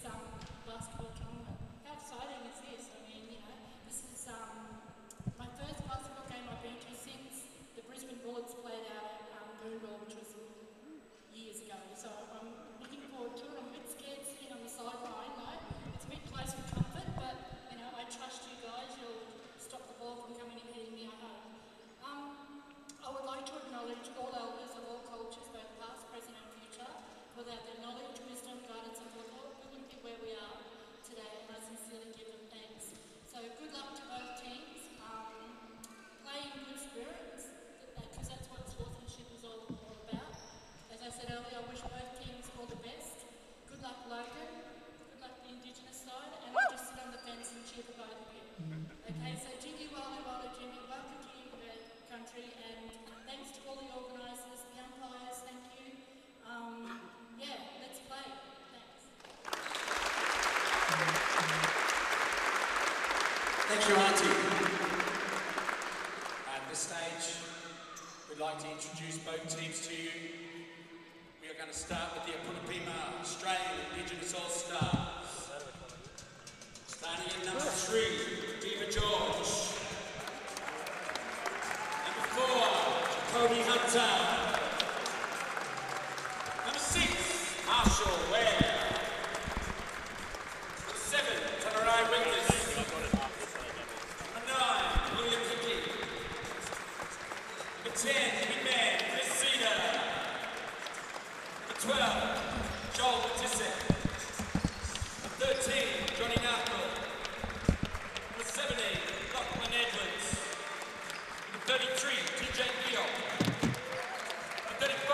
this basketball tournament. How exciting is this? I mean, you know, this is my first basketball game I've been to since the Brisbane Bullets played out at Boondall, which was years ago. So I'm looking forward to it. I'm a bit scared sitting on the sideline, no? It's a bit close for comfort, but, you know, I trust you guys. You'll stop the ball from coming and hitting me at home. I would like to acknowledge all elders of all cultures, both past, present and future, for their knowledge, wisdom, guidance and support. We wouldn't be where we are today, and I sincerely give them thanks. So good luck to both teams. Play in good spirits, because that's what sportsmanship is all about. As I said earlier, I wish both teams all the best. Good luck, Logan. Good luck the Indigenous side, and I'll just sit on the fence and cheer for both of you. Okay, so Jiggy Wally Wally Jimmy, welcome to you, country, and thanks to all the organisers, the umpires, thank you. Yeah, let's play. Thanks. Thank you, Auntie. At this stage, we'd like to introduce both teams to you. We are going to start with the Apuna Australian Indigenous All-Stars. Starting at number 3, Diva George. Number 4, Jacoby Hunter. Number 6, Marshall Ware. Number 7, Tanarai Winters. Number 9, William Hickey. Number 10, Hitman Chris Cedar. Number 12, Joel Matisse. Number 13, Johnny Narkle. Number 17, Lachlan Edwards. Number 33, TJ Neal. Number 35,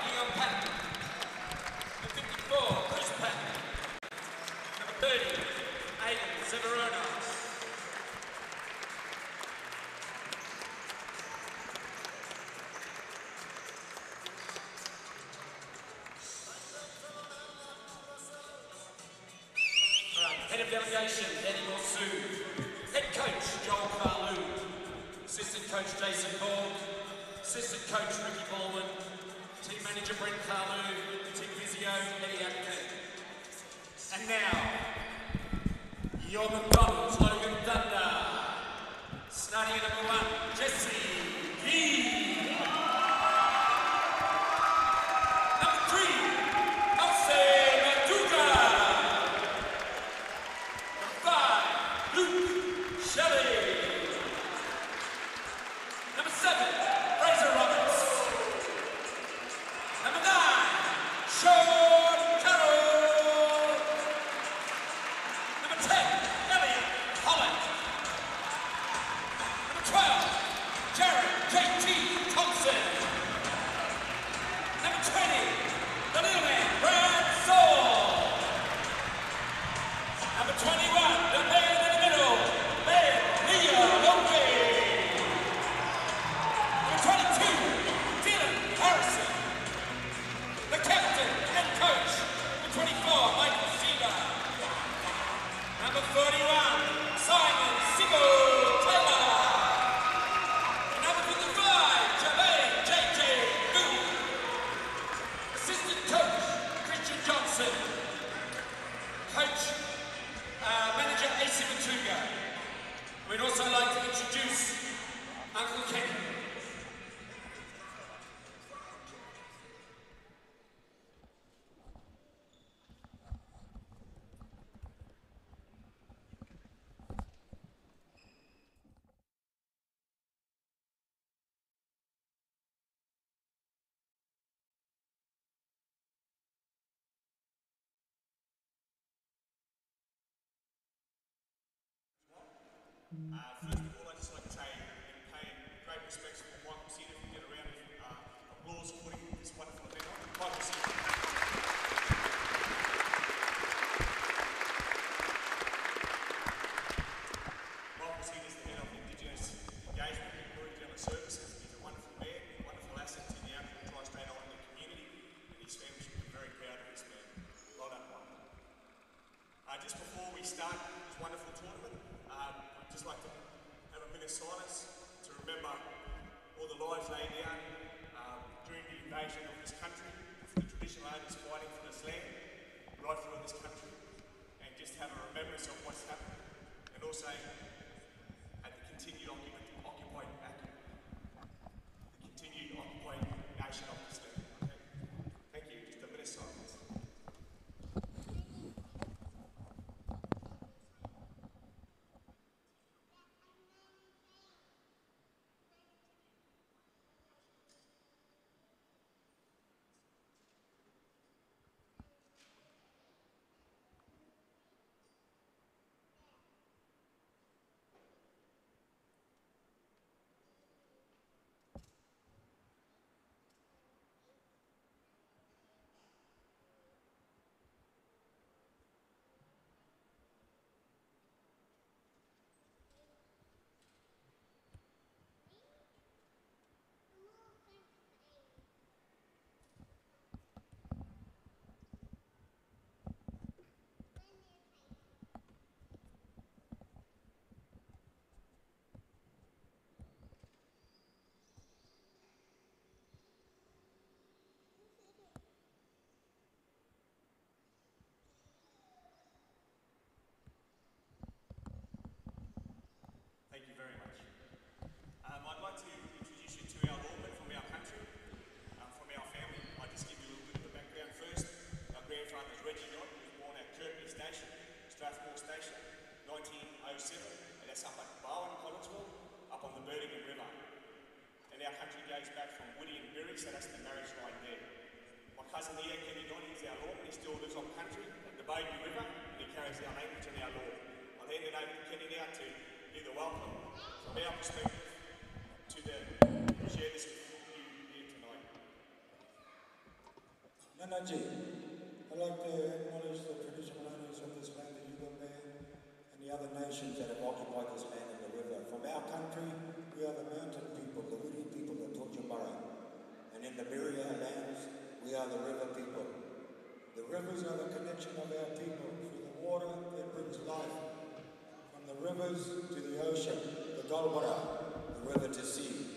Leon Patton. Number 54, Chris Patton. Number 30, Aiden Severona. Head of Delegation, Danny Morsu. Head Coach, Joel Carlu. Assistant Coach, Jason Ball. Assistant Coach, Ricky Baldwin. Team Manager, Brent Carlu. Team Physio, Eddie Atkin. And now, your McDonald's, Logan Thunder. Starting at number 1, Jesse Gee. Number 3, Jose Matuka. Number 5, Luke Shelley. Number 7, Fraser Roberts. Number 9, Sean Carroll. Number 10, Elliot Holland. Number 12, Jared J.T. Thompson. Number 20, the little man, Brad Saul. Number 21, the man in the middle, Ben Leo Logan. Number 22, Dylan Harrison. The captain and coach, number 24, Michael Cedar. Number 41, Simon Sibo Taylor. And number 55, Jermaine J.J. Gould. Assistant coach, Christian Johnson. Coach, Manager AC Matuga. We'd also like to introduce Uncle Kenny. First of all, I'd just like to say and pay great respects to Michael Cedar for getting around with applause putting this wonderful event on. Michael Cedar. Michael Cedar is the head of Indigenous engagement and Community General Services. He's a wonderful man, a wonderful asset to the Aboriginal and Torres Strait Islander community, and his family should be very proud of this man. Well done, Michael. Just before we start this wonderful tournament, I'd just like to have a minute of silence to remember all the lives laid down during the invasion of this country, for the traditional owners fighting for this land, right through this country. to have a remembrance of what's happened, and also at the continued occupied action of this land. Okay? Thank you. Just a minute of silence. Thank you very much. I'd like to introduce you to our Logan from our country, from our family. I'll just give you a little bit of the background first. Our grandfather's Reginald, who was born at Kirkby Station, Strathmore Station, 1907, and that's up at Bowen, Collinsville, up on the Birmingham River. And our country goes back from Woody and Berry, so that's the marriage line there. My cousin here, Kenny Donny, is our Lord, and he still lives on country at the Bogan River, and he carries our language and our law. I'll hand it over to Kenny now to give the welcome from our perspective to share this with you here tonight. Nanaji, I'd like to acknowledge the traditional owners of this land, the Yuba Band, and the other nations that have occupied this land and the river. From our country, we are the mountain people, the woody people, the Tujambara. And in the Miria lands, we are the river people. The rivers are the connection of our people through the water that brings life. From the rivers to the ocean, the Golbara, the river to sea.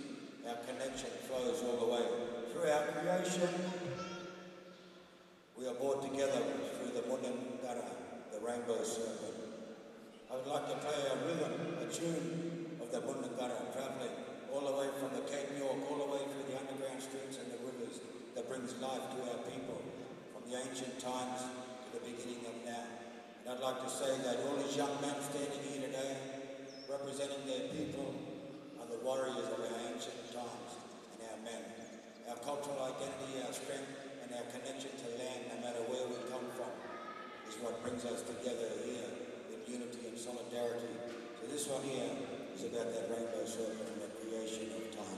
Our connection flows all the way. Through our creation, we are brought together through the Munangara, the rainbow serpent. I would like to play a rhythm, a tune of the Munangara, travelling all the way from the Cape York, all the way through the underground streets and the rivers that brings life to our people, from the ancient times to the beginning of now. And I'd like to say that all these young men standing here today, representing their people, are the warriors of our ancient times and our men. Our cultural identity, our strength, and our connection to land, no matter where we come from, is what brings us together here in unity and solidarity. So this one here is about that rainbow serpent and the creation of time.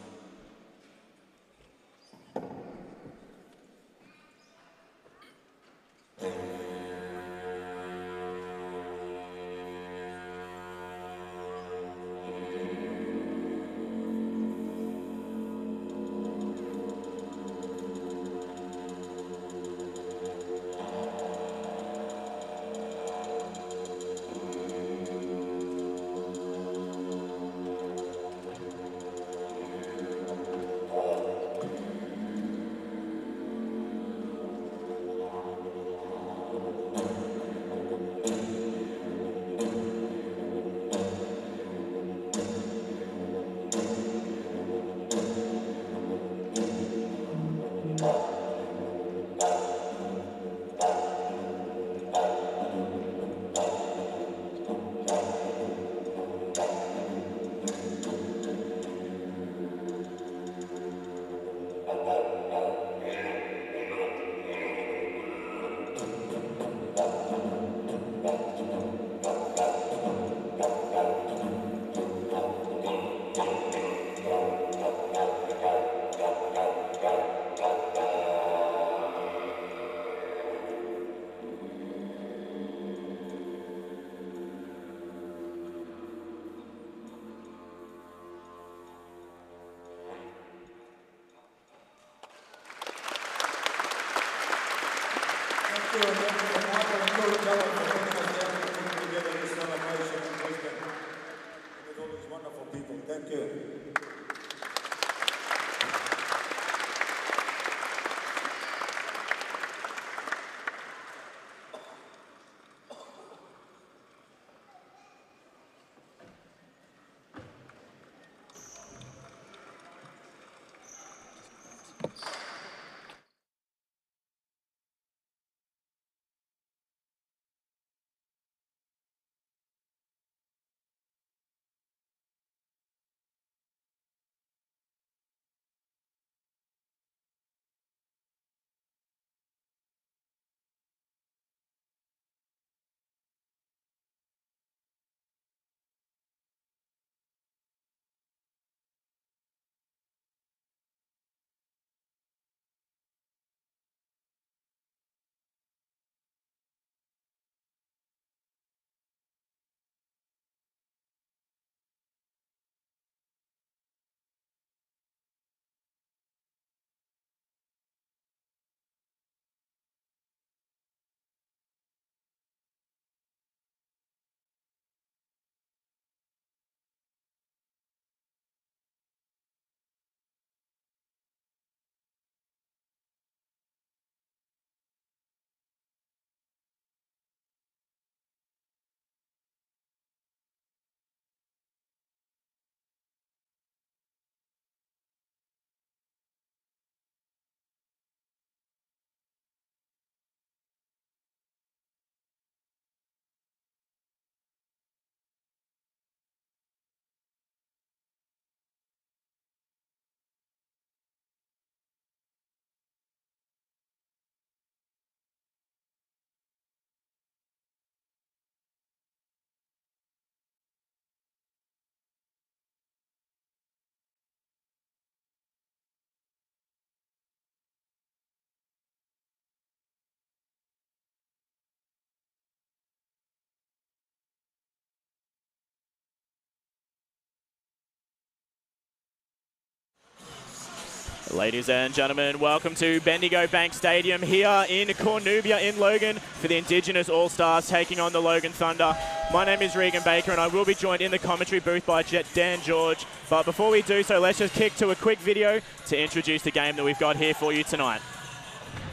Ladies and gentlemen, welcome to Bendigo Bank Stadium here in Cornubia in Logan for the Indigenous All-Stars taking on the Logan Thunder. My name is Regan Baker and I will be joined in the commentary booth by Dan George. But before we do so, let's just kick to a quick video to introduce the game that we've got here for you tonight.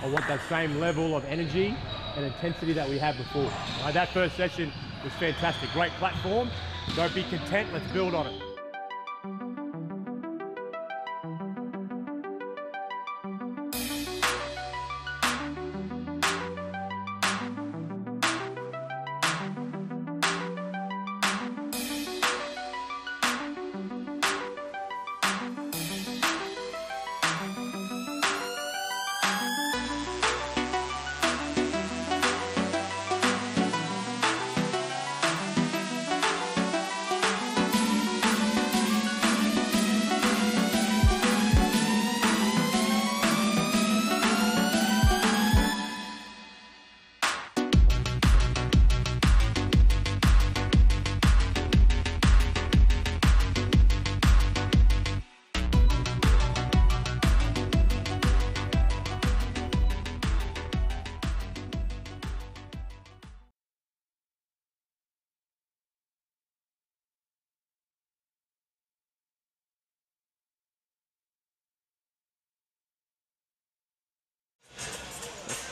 I want that same level of energy and intensity that we had before. That first session was fantastic. Great platform. Don't be content, let's build on it.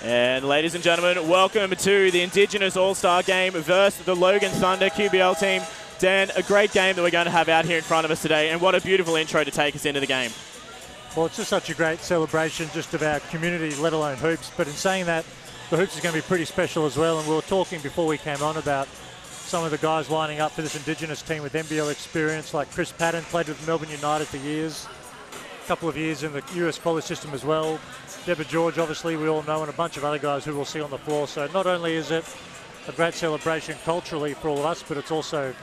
And ladies and gentlemen, welcome to the Indigenous All-Star game versus the Logan Thunder QBL team. Dan, a great game that we're going to have out here in front of us today, and what a beautiful intro to take us into the game. Well, it's just such a great celebration just of our community, let alone hoops. But in saying that, the hoops is going to be pretty special as well. And we were talking before we came on about some of the guys lining up for this Indigenous team with NBL experience, like Chris Patton, played with Melbourne United for years, a couple of years in the US college system as well. Deborah George, obviously, we all know, and a bunch of other guys who we'll see on the floor. So not only is it a great celebration culturally for all of us, but it's also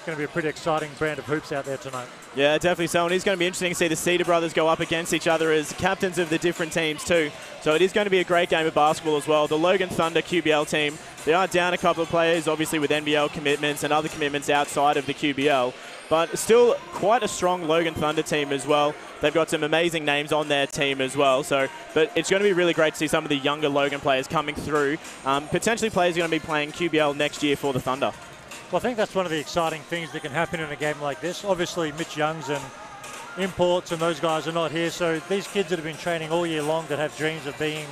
going to be a pretty exciting brand of hoops out there tonight. Yeah, definitely so. And it's going to be interesting to see the Cedar brothers go up against each other as captains of the different teams too. So it is going to be a great game of basketball as well. The Logan Thunder QBL team, they are down a couple of players, obviously with NBL commitments and other commitments outside of the QBL. But still quite a strong Logan Thunder team as well. They've got some amazing names on their team as well. But it's going to be really great to see some of the younger Logan players coming through. Potentially players are going to be playing QBL next year for the Thunder. Well, I think that's one of the exciting things that can happen in a game like this. Obviously, Mitch Youngs and Imports and those guys are not here. So these kids that have been training all year long that have dreams of being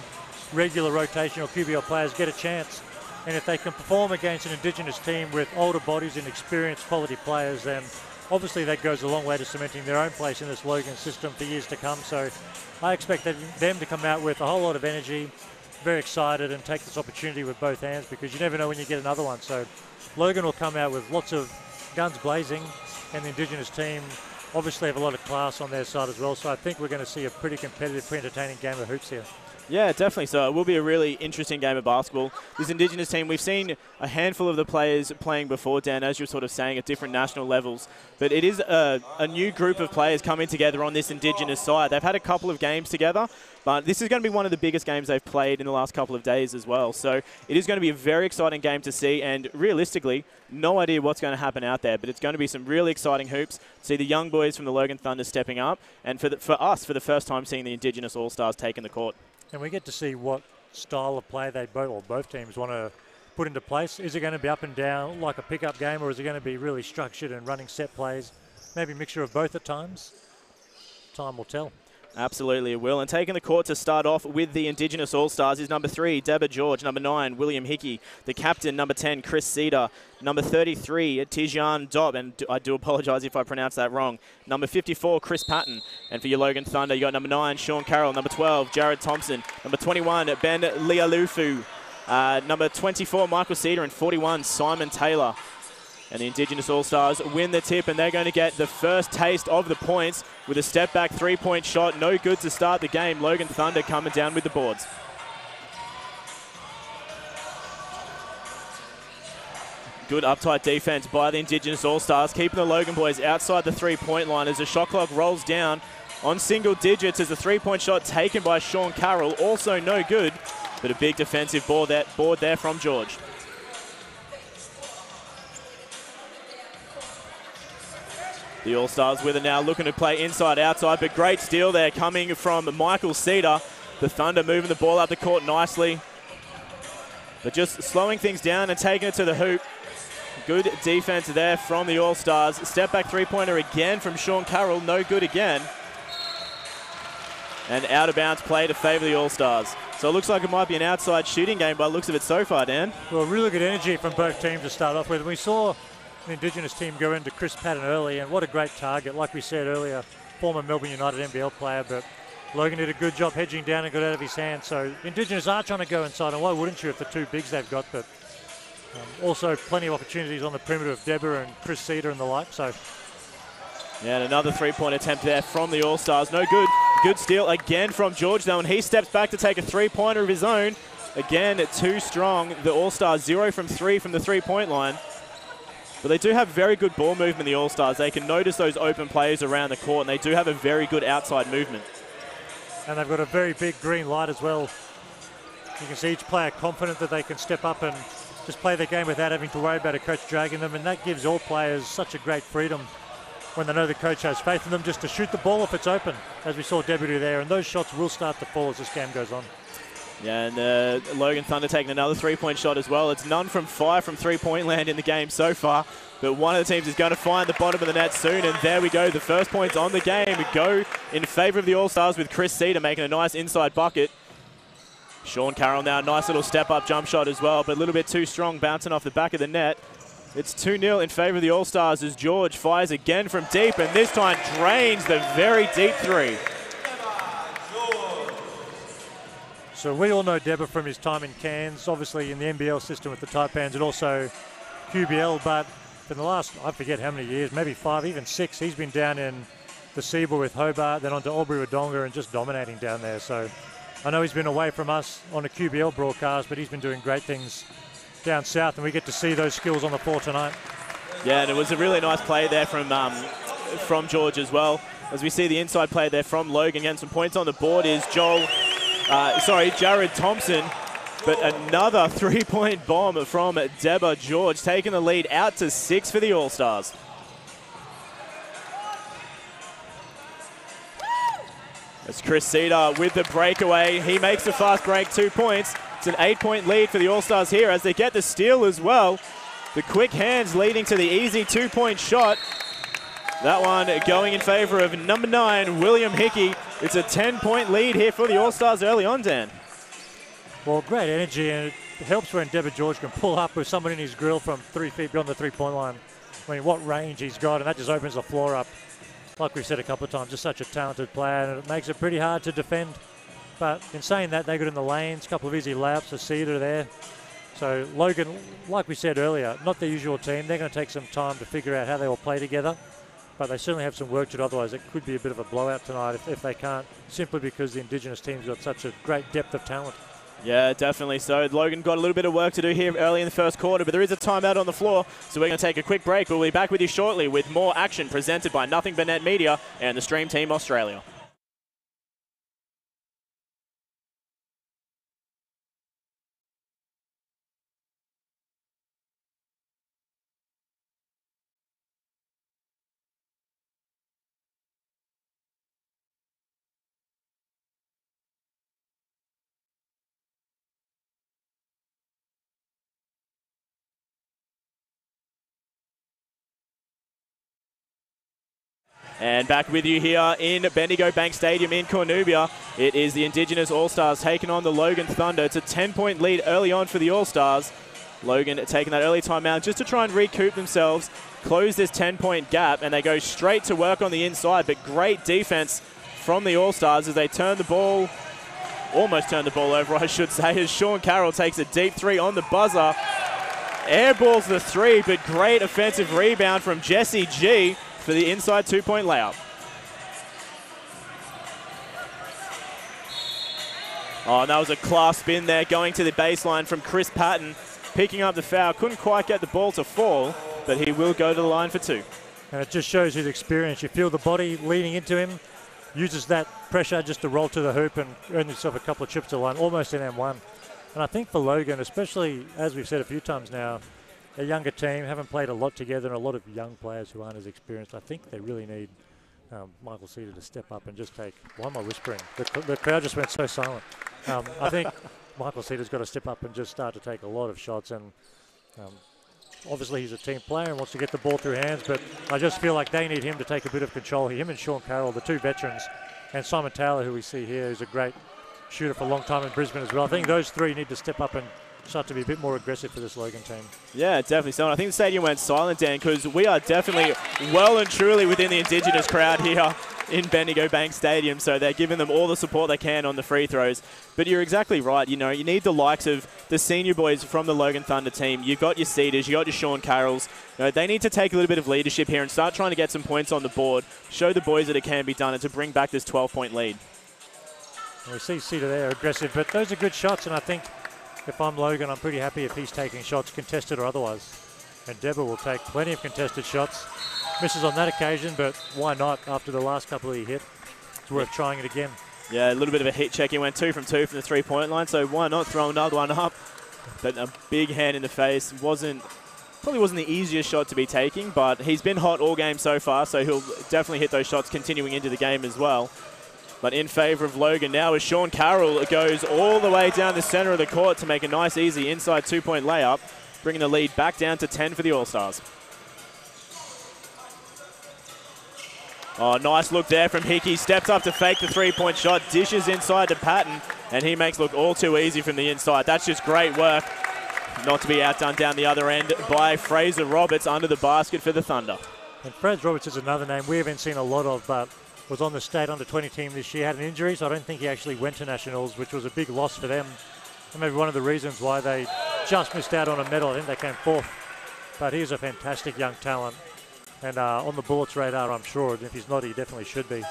regular rotational QBL players get a chance. And if they can perform against an Indigenous team with older bodies and experienced quality players, then obviously that goes a long way to cementing their own place in this Logan system for years to come. So I expect them to come out with a whole lot of energy, very excited, and take this opportunity with both hands, because you never know when you get another one. So Logan will come out with lots of guns blazing, and the Indigenous team obviously have a lot of class on their side as well. So I think we're going to see a pretty competitive, pretty entertaining game of hoops here. Yeah, definitely so. It will be a really interesting game of basketball. This Indigenous team, we've seen a handful of the players playing before, Dan, as you're sort of saying, at different national levels. But it is a new group of players coming together on this Indigenous side. They've had a couple of games together, but this is going to be one of the biggest games they've played in the last couple of days as well. So it is going to be a very exciting game to see, and realistically, no idea what's going to happen out there, but it's going to be some really exciting hoops. See the young boys from the Logan Thunder stepping up, and for us, for the first time, seeing the Indigenous All-Stars taking the court. And we get to see what style of play they both teams want to put into place. Is it going to be up and down like a pickup game, or is it going to be really structured and running set plays? Maybe a mixture of both at times. Time will tell. Absolutely it will. And taking the court to start off with the Indigenous All-Stars is number 3, Deborah George. Number 9, William Hickey. The captain, number 10, Chris Cedar. Number 33, Tijan Dobb. And I do apologise if I pronounce that wrong. Number 54, Chris Patton. And for your Logan Thunder, you got number 9, Sean Carroll. Number 12, Jared Thompson. Number 21, Ben Lialufu. Number 24, Michael Cedar. And 41, Simon Taylor. And the Indigenous All-Stars win the tip, and they're going to get the first taste of the points with a step-back three-point shot. No good to start the game. Logan Thunder coming down with the boards. Good uptight defense by the Indigenous All-Stars, keeping the Logan boys outside the three-point line as the shot clock rolls down on single digits as the three-point shot taken by Sean Carroll. Also no good, but a big defensive board there from George. The All-Stars with it now, looking to play inside-outside, but great steal there coming from Michael Cedar. The Thunder moving the ball up the court nicely, but just slowing things down and taking it to the hoop. Good defense there from the All-Stars. Step back three-pointer again from Sean Carroll, no good again. And out of bounds play to favour the All-Stars. So it looks like it might be an outside shooting game by the looks of it so far, Dan. Well, really good energy from both teams to start off with. We saw the Indigenous team go into Chris Patton early, and what a great target. Like we said earlier, former Melbourne United NBL player, but Logan did a good job hedging down and got out of his hand. So Indigenous are trying to go inside, and why wouldn't you if the two bigs they've got, but also plenty of opportunities on the perimeter of Deborah and Chris Cedar and the like. So yeah, and another three-point attempt there from the All-Stars. No good. Good steal again from George, though, and he steps back to take a three-pointer of his own. Again, too strong. The All-Stars 0 from 3 from the three-point line. But they do have very good ball movement, the All-Stars. They can notice those open players around the court, and they do have a very good outside movement. And they've got a very big green light as well. You can see each player confident that they can step up and just play the game without having to worry about a coach dragging them, and that gives all players such a great freedom when they know the coach has faith in them just to shoot the ball if it's open, as we saw Debbie do there, and those shots will start to fall as this game goes on. Yeah, and Logan Thunder taking another three-point shot as well. It's none from 5 from three-point land in the game so far, but one of the teams is going to find the bottom of the net soon, and there we go. The first points on the game go in favour of the All-Stars with Chris Cedar making a nice inside bucket. Sean Carroll now, nice little step-up jump shot as well, but a little bit too strong, bouncing off the back of the net. It's 2-0 in favour of the All-Stars as George fires again from deep, and this time drains the very deep three. So we all know Deborah from his time in Cairns, obviously in the NBL system with the Taipans and also QBL, but for the last, I forget how many years, maybe 5, even 6, he's been down in the Cedar with Hobart, then on to Albury-Wodonga and just dominating down there. So I know he's been away from us on a QBL broadcast, but he's been doing great things down south, and we get to see those skills on the floor tonight. Yeah, and it was a really nice play there from George as well. As we see the inside play there from Logan, getting some points on the board is Jared Thompson. But another three-point bomb from Deborah George, taking the lead out to 6 for the All-Stars. It's Chris Cedar with the breakaway. He makes the fast break, 2 points. It's an 8-point lead for the All-Stars here as they get the steal as well. The quick hands leading to the easy 2-point shot. That one going in favour of number 9, William Hickey. It's a 10-point lead here for the All-Stars early on, Dan. Well, great energy, and it helps when Deborah George can pull up with someone in his grill from 3 feet beyond the three-point line. I mean, what range he's got, and that just opens the floor up. Like we've said a couple of times, just such a talented player, and it makes it pretty hard to defend. But in saying that, they got in the lanes, a couple of easy layups for Cedar there. So Logan, like we said earlier, not the usual team. They're going to take some time to figure out how they all play together. But they certainly have some work to do, otherwise it could be a bit of a blowout tonight if they can't, simply because the Indigenous team's got such a great depth of talent. Yeah, definitely so. Logan got a little bit of work to do here early in the first quarter, but there is a timeout on the floor, so we're going to take a quick break. We'll be back with you shortly with more action presented by Nothing But Net Media and the Stream Team Australia. And back with you here in Bendigo Bank Stadium in Cornubia. It is the Indigenous All-Stars taking on the Logan Thunder. It's a 10-point lead early on for the All-Stars. Logan taking that early timeout just to try and recoup themselves, close this 10-point gap, and they go straight to work on the inside. But great defense from the All-Stars as they turn the ball, almost turn the ball over, I should say, as Sean Carroll takes a deep three on the buzzer. Airballs the three, but great offensive rebound from Jesse G for the inside 2-point layup. Oh, and that was a class spin there going to the baseline from Chris Patton, picking up the foul. Couldn't quite get the ball to fall, but he will go to the line for 2. And it just shows his experience. You feel the body leading into him, uses that pressure just to roll to the hoop and earn himself a couple of trips to the line, almost an M1. And I think for Logan, especially as we've said a few times now, a younger team, haven't played a lot together, and a lot of young players who aren't as experienced. I think they really need Michael Cedar to step up and just take. Why am I whispering? The crowd just went so silent. I think Michael Cedar's got to step up and just start to take a lot of shots. And obviously he's a team player and wants to get the ball through hands, but I just feel like they need him to take a bit of control. Him and Sean Carroll, the two veterans, and Simon Taylor, who we see here, who's a great shooter for a long time in Brisbane as well. I think those three need to step up and start to be a bit more aggressive for this Logan team. Yeah, definitely so. And I think the stadium went silent, Dan, because we are definitely well and truly within the Indigenous crowd here in Bendigo Bank Stadium, so they're giving them all the support they can on the free throws. But you're exactly right. You know, you need the likes of the senior boys from the Logan Thunder team. You've got your Cedars, you've got your Sean Carrolls. You know, they need to take a little bit of leadership here and start trying to get some points on the board, show the boys that it can be done, and to bring back this 12-point lead. We see Cedar there, aggressive, but those are good shots, and I think if I'm Logan, I'm pretty happy if he's taking shots, contested or otherwise. And Deborah will take plenty of contested shots. Misses on that occasion, but why not after the last couple he hit? It's worth trying it again. Yeah, a little bit of a hit check. He went 2 from 2 from the three-point line, so why not throw another one up? But a big hand in the face. Probably wasn't the easiest shot to be taking, but he's been hot all game so far, so he'll definitely hit those shots continuing into the game as well. But in favour of Logan now is Sean Carroll. It goes all the way down the centre of the court to make a nice, easy inside two-point layup, bringing the lead back down to 10 for the All-Stars. Oh, nice look there from Hickey. Steps up to fake the three-point shot, dishes inside to Patton, and he makes look all too easy from the inside. That's just great work. Not to be outdone down the other end by Fraser Roberts under the basket for the Thunder. And Fraser Roberts is another name we haven't seen a lot of, but was on the state under-20 team this year, had an injury, so I don't think he actually went to nationals, which was a big loss for them. And maybe one of the reasons why they just missed out on a medal. I think they came fourth. But he's a fantastic young talent. And on the Bullets radar, I'm sure. If he's not, he definitely should be.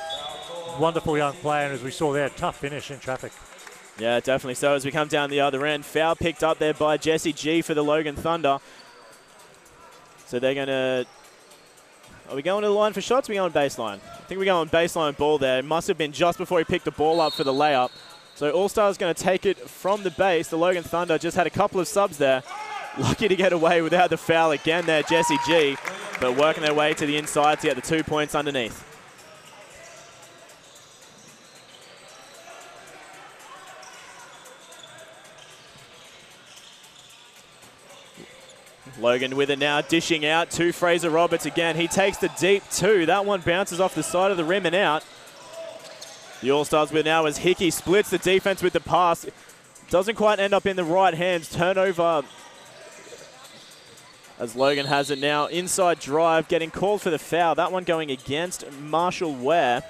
Wonderful young player, and as we saw there, tough finish in traffic. Yeah, definitely so. As we come down the other end, foul picked up there by Jesse G for the Logan Thunder. So they're going to... Are we going to the line for shots? Or are we going baseline? I think we're going baseline ball there. It must have been just before he picked the ball up for the layup. So All-Stars going to take it from the base. The Logan Thunder just had a couple of subs there. Lucky to get away without the foul again there, Jesse G. But working their way to the inside to get the 2 points underneath. Logan with it now, dishing out to Fraser Roberts again. He takes the deep two. That one bounces off the side of the rim and out. The All-Stars with now as Hickey splits the defense with the pass. Doesn't quite end up in the right hands. Turnover as Logan has it now. Inside drive, getting called for the foul. That one going against Marshall Ware.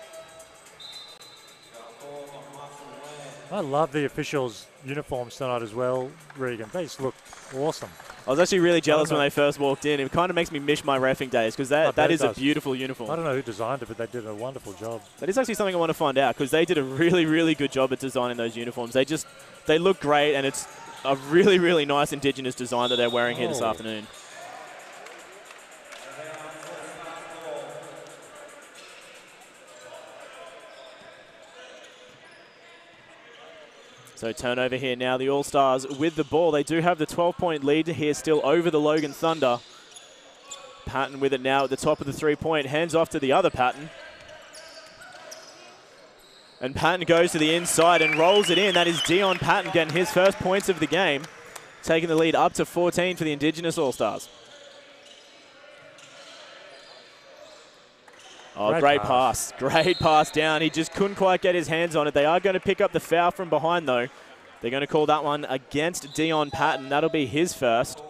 I love the officials' uniforms tonight as well, Regan. They just look awesome. I was actually really jealous when they first walked in. It kind of makes me miss my reffing days because that is a beautiful uniform. I don't know who designed it, but they did a wonderful job. That is actually something I want to find out because they did a really, really good job at designing those uniforms. They look great, and it's a really, really nice Indigenous design that they're wearing here this afternoon. So turnover here now, the All-Stars with the ball. They do have the 12-point lead here still over the Logan Thunder. Patton with it now at the top of the three-point. Hands off to the other Patton. And Patton goes to the inside and rolls it in. That is Dion Patton getting his first points of the game, taking the lead up to 14 for the Indigenous All-Stars. Oh, great pass. Great pass down. He just couldn't quite get his hands on it. They are going to pick up the foul from behind, though. They're going to call that one against Dion Patton. That'll be his first.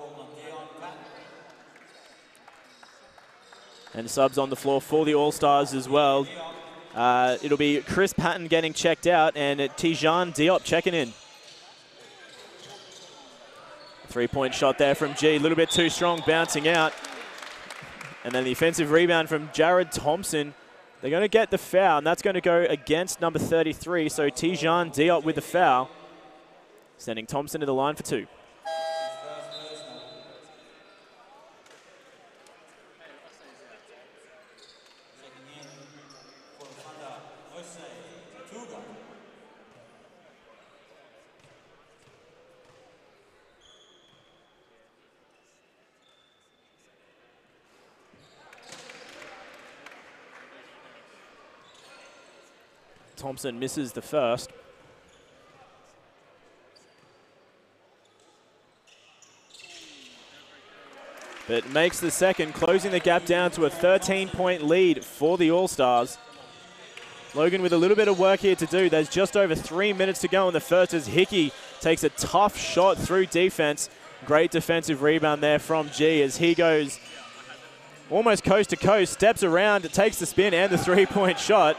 And subs on the floor for the All-Stars as well. It'll be Chris Patton getting checked out and Tijan Diop checking in. Three-point shot there from G. A little bit too strong, bouncing out. And then the offensive rebound from Jared Thompson. They're going to get the foul, and that's going to go against number 33. So Tijan Diop with the foul, sending Thompson to the line for two. Thompson misses the first. But makes the second, closing the gap down to a 13-point lead for the All-Stars. Logan with a little bit of work here to do. There's just over 3 minutes to go in the first as Hickey takes a tough shot through defense. Great defensive rebound there from G as he goes almost coast to coast, steps around, takes the spin and the three-point shot.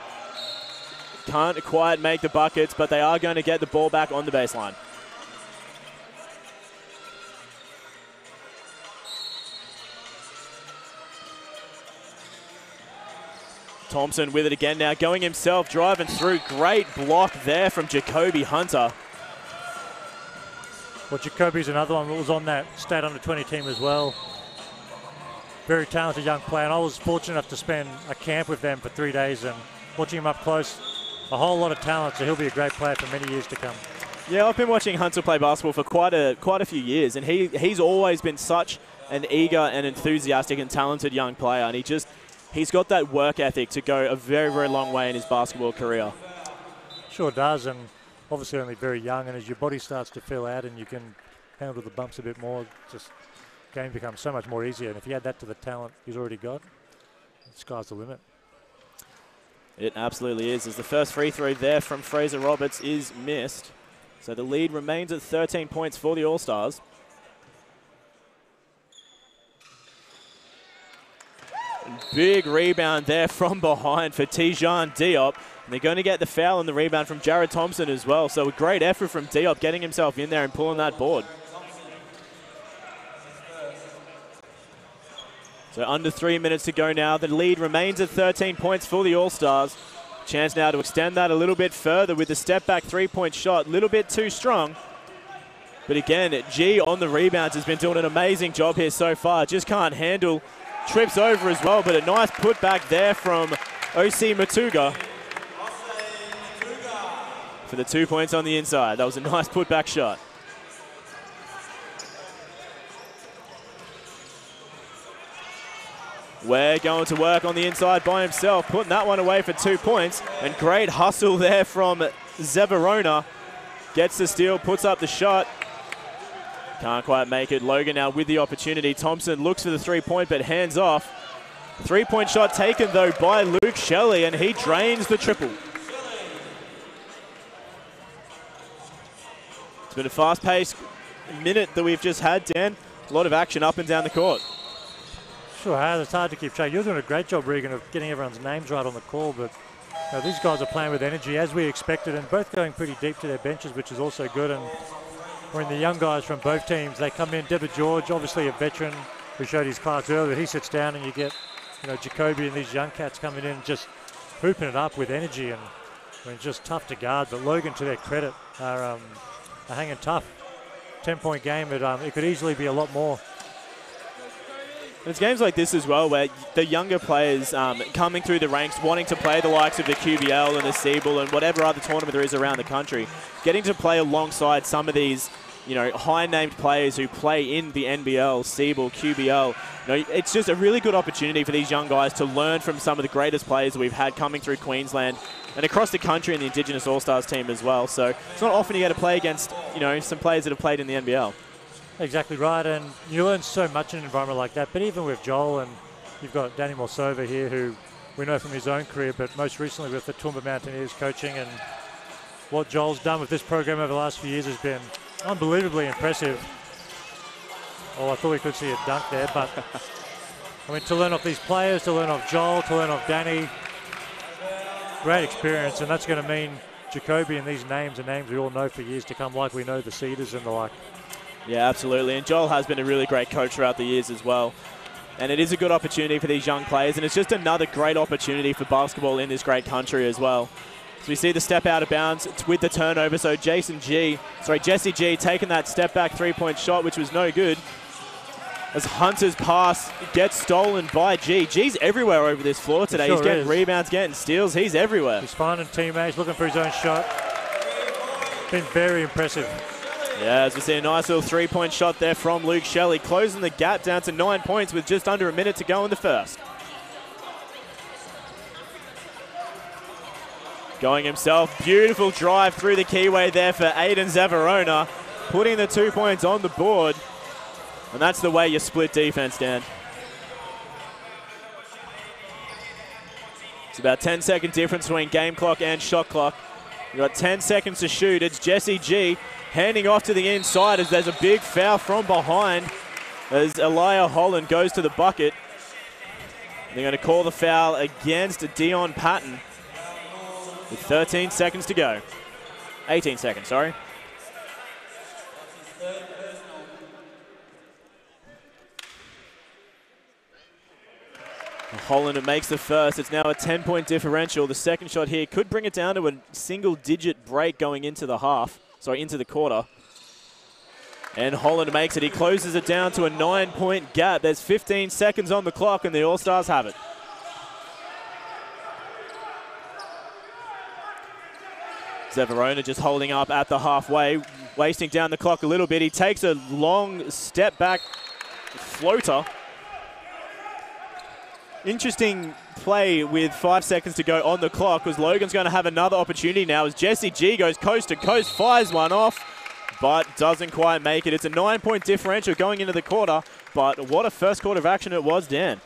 Can't quite make the buckets, but they are going to get the ball back on the baseline. Thompson with it again now, going himself, driving through. Great block there from Jacoby Hunter. Well, Jacoby's another one that was on that state under 20 team as well. Very talented young player, and I was fortunate enough to spend a camp with them for 3 days and watching him up close. A whole lot of talent, so he'll be a great player for many years to come. Yeah, I've been watching Hunter play basketball for quite a few years, and he's always been such an eager and enthusiastic and talented young player, and he's got that work ethic to go a very, very long way in his basketball career. Sure does, and obviously only very young, and as your body starts to fill out and you can handle the bumps a bit more, just game becomes so much more easier. And if you add that to the talent he's already got, the sky's the limit. It absolutely is, as the first free throw there from Fraser Roberts is missed. So the lead remains at 13 points for the All-Stars. Big rebound there from behind for Tijan Diop. And they're going to get the foul and the rebound from Jared Thompson as well. So a great effort from Diop getting himself in there and pulling that board. So under 3 minutes to go now. The lead remains at 13 points for the All-Stars. Chance now to extend that a little bit further with the step-back three-point shot. A little bit too strong. But again, G on the rebounds has been doing an amazing job here so far. Just can't handle. Trips over as well, but a nice putback there from O.C. Matuga for the 2 points on the inside. That was a nice putback shot. We're going to work on the inside by himself, putting that one away for 2 points. And great hustle there from Zeverona. Gets the steal, puts up the shot. Can't quite make it. Logan now with the opportunity. Thompson looks for the three-point, but hands off. Three-point shot taken, though, by Luke Shelley, and he drains the triple. It's been a fast-paced minute that we've just had, Dan. A lot of action up and down the court. Sure has. It's hard to keep track. You're doing a great job, Regan, of getting everyone's names right on the call, but you know, these guys are playing with energy, as we expected, and both going pretty deep to their benches, which is also good. And when the young guys from both teams, they come in. Deborah George, obviously a veteran who showed his class earlier. He sits down and you get, you know, Jacoby and these young cats coming in just hooping it up with energy, and I mean, just tough to guard. But Logan, to their credit, are hanging tough. 10-point game, it could easily be a lot more. And it's games like this as well where the younger players coming through the ranks, wanting to play the likes of the QBL and the Siebel and whatever other tournament there is around the country, getting to play alongside some of these, you know, high-named players who play in the NBL, Siebel, QBL. You know, it's just a really good opportunity for these young guys to learn from some of the greatest players that we've had coming through Queensland and across the country in the Indigenous All-Stars team as well. So it's not often you get to play against, you know, some players that have played in the NBL. Exactly right, and you learn so much in an environment like that. But even with Joel, and you've got Danny Morsova here, who we know from his own career, but most recently with the Toowoomba Mountaineers coaching, and what Joel's done with this program over the last few years has been unbelievably impressive. Oh, I thought we could see a dunk there, but I mean, to learn off these players, to learn off Joel, to learn off Danny, great experience, and that's going to mean Jacoby and these names are names we all know for years to come, like we know the Cedars and the like. Yeah, absolutely. And Joel has been a really great coach throughout the years as well. And it is a good opportunity for these young players. And it's just another great opportunity for basketball in this great country as well. So we see the step out of bounds. It's with the turnover. So Jesse G taking that step back three-point shot, which was no good. As Hunter's pass gets stolen by G. G's everywhere over this floor today. He's getting rebounds, getting steals. He's everywhere. He's finding teammates, looking for his own shot. Been very impressive. Yeah, as we see a nice little three-point shot there from Luke Shelley, closing the gap down to 9 points with just under a minute to go in the first. going himself. Beautiful drive through the keyway there for Aiden Zavarona, putting the 2 points on the board. And that's the way you split defense, Dan. It's about 10-second difference between game clock and shot clock. You've got 10 seconds to shoot. It's Jesse G handing off to the inside as there's a big foul from behind as Elijah Holland goes to the bucket. They're going to call the foul against Dion Patton with 13 seconds to go. 18 seconds, sorry. Holland makes the first. It's now a 10-point differential. The second shot here could bring it down to a single-digit break going into the into the quarter. And Holland makes it. He closes it down to a 9-point gap. There's 15 seconds on the clock, and the All-Stars have it. Zavarona just holding up at the halfway, wasting down the clock a little bit. He takes a long step back floater. Interesting play with 5 seconds to go on the clock, because Logan's going to have another opportunity now as Jesse G goes coast to coast, fires one off, but doesn't quite make it. It's a 9-point differential going into the quarter, but what a first quarter of action it was, Dan.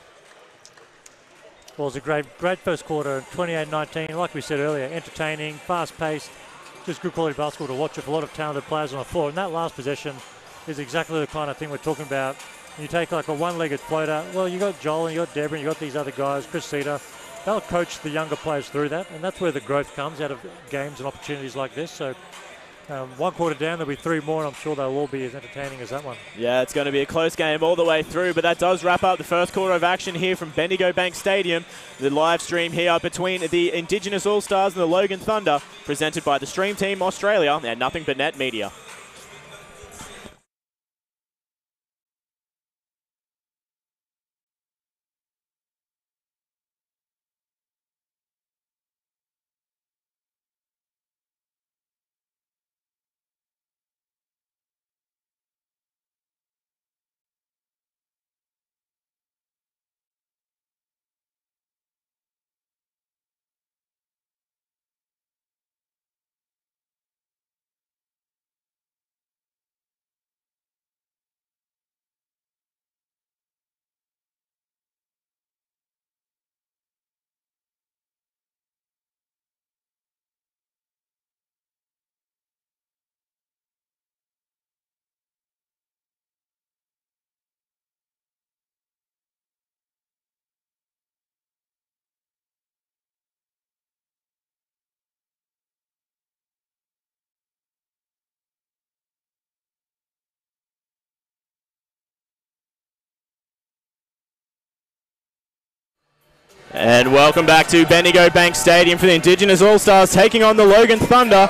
Well, it was a great first quarter, 28-19, like we said earlier, entertaining, fast-paced, just good quality basketball to watch with a lot of talented players on the floor. And that last possession is exactly the kind of thing we're talking about. You take like a one-legged floater, well, you got Joel and you got Deborah and you got these other guys, Chris Cedar. They'll coach the younger players through that, and that's where the growth comes out of games and opportunities like this. So 1 quarter down, there'll be 3 more, and I'm sure they'll all be as entertaining as that one. Yeah, it's going to be a close game all the way through, but that does wrap up the first quarter of action here from Bendigo Bank Stadium. The live stream here between the Indigenous All-Stars and the Logan Thunder, presented by the Stream Team Australia and Nothing But Net Media. And welcome back to Bendigo Bank Stadium for the Indigenous All-Stars taking on the Logan Thunder.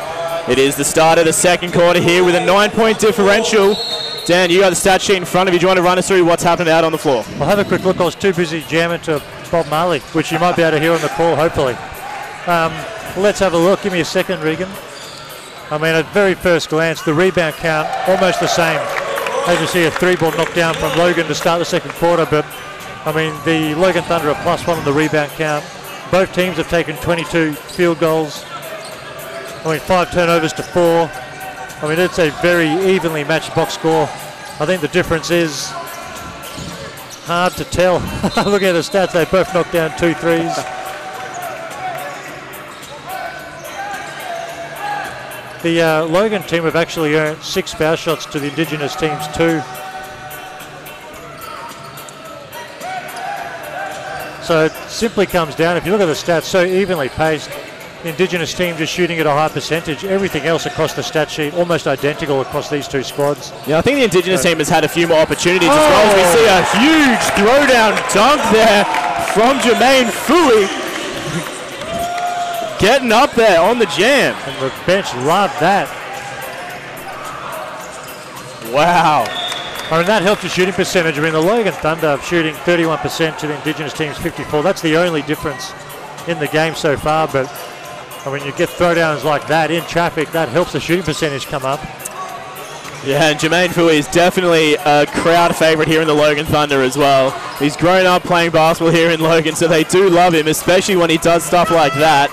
It is the start of the second quarter here with a 9-point differential. Dan, you got the stat sheet in front of you. Do you want to run us through what's happened out on the floor? I'll have a quick look. I was too busy jamming to Bob Marley, which you might be able to hear on the call, hopefully. Let's have a look. Give me a second, Regan. I mean, at very first glance, the rebound count almost the same. As you see, a 3-ball knockdown from Logan to start the second quarter, but I mean, the Logan Thunder are +1 on the rebound count. Both teams have taken 22 field goals. I mean, 5 turnovers to 4. I mean, it's a very evenly matched box score. I think the difference is hard to tell. Looking at the stats, they both knocked down 2 threes. The Logan team have actually earned 6 foul shots to the Indigenous team's 2. So it simply comes down, if you look at the stats, so evenly paced. The Indigenous team just shooting at a high percentage. Everything else across the stat sheet almost identical across these 2 squads. Yeah, I think the Indigenous team has had a few more opportunities as well. As we see a huge throwdown dunk there from Jermaine Fooey. Getting up there on the jam. And the bench loved that. Wow. I mean, that helped your shooting percentage. I mean, the Logan Thunder shooting 31% to the Indigenous team's 54%. That's the only difference in the game so far. But I mean, you get throwdowns like that in traffic, that helps the shooting percentage come up. Yeah, and Jermaine Fooey is definitely a crowd favourite here in the Logan Thunder as well. He's grown up playing basketball here in Logan, so they do love him, especially when he does stuff like that.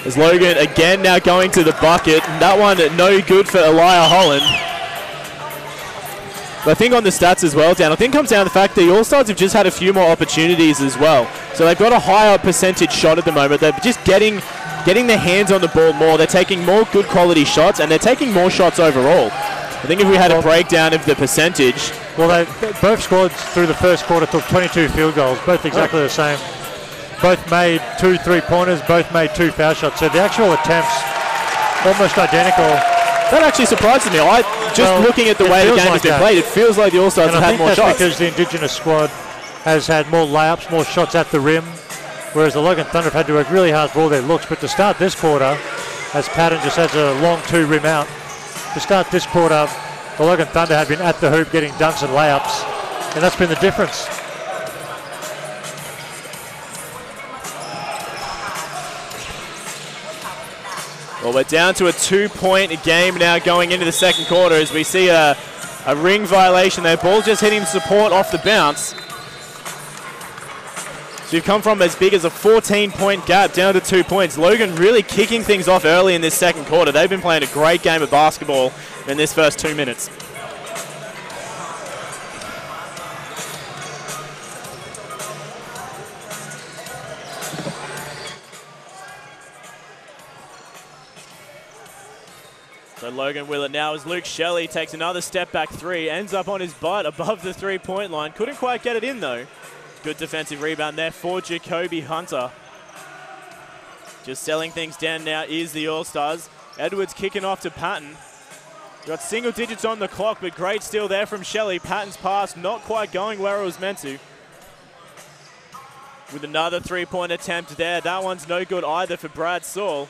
As Logan again now going to the bucket. And that one no good for Elijah Holland. But I think on the stats as well, Dan, I think it comes down to the fact that the All-Stars have just had a few more opportunities as well. So they've got a higher percentage shot at the moment. They're just getting their hands on the ball more. They're taking more good quality shots, and they're taking more shots overall. I think if we had a breakdown of the percentage... Well, both squads through the first quarter took 22 field goals, both exactly the same. Both made 2 3-pointers, both made 2 foul shots. So the actual attempts, almost identical. That actually surprises me. Looking at the way the game has been played, it feels like the All-Stars have had more shots. I think that's because the Indigenous squad has had more layups, more shots at the rim, whereas the Logan Thunder have had to work really hard for all their looks. But to start this quarter, as Patton just has a long 2 rim out, to start this quarter, the Logan Thunder have been at the hoop getting dunks and layups, and that's been the difference. Well, we're down to a 2-point game now going into the second quarter as we see a ring violation there. Ball just hitting support off the bounce. So we've come from as big as a 14-point gap down to 2 points. Logan really kicking things off early in this second quarter. They've been playing a great game of basketball in this first 2 minutes. So Logan with it now as Luke Shelley takes another step back 3, ends up on his butt above the 3-point line. Couldn't quite get it in though. Good defensive rebound there for Jacoby Hunter. Just selling things down now is the All-Stars. Edwards kicking off to Patton. Got single digits on the clock, but great steal there from Shelley. Patton's pass not quite going where it was meant to. With another 3-point attempt there. That one's no good either for Brad Saul.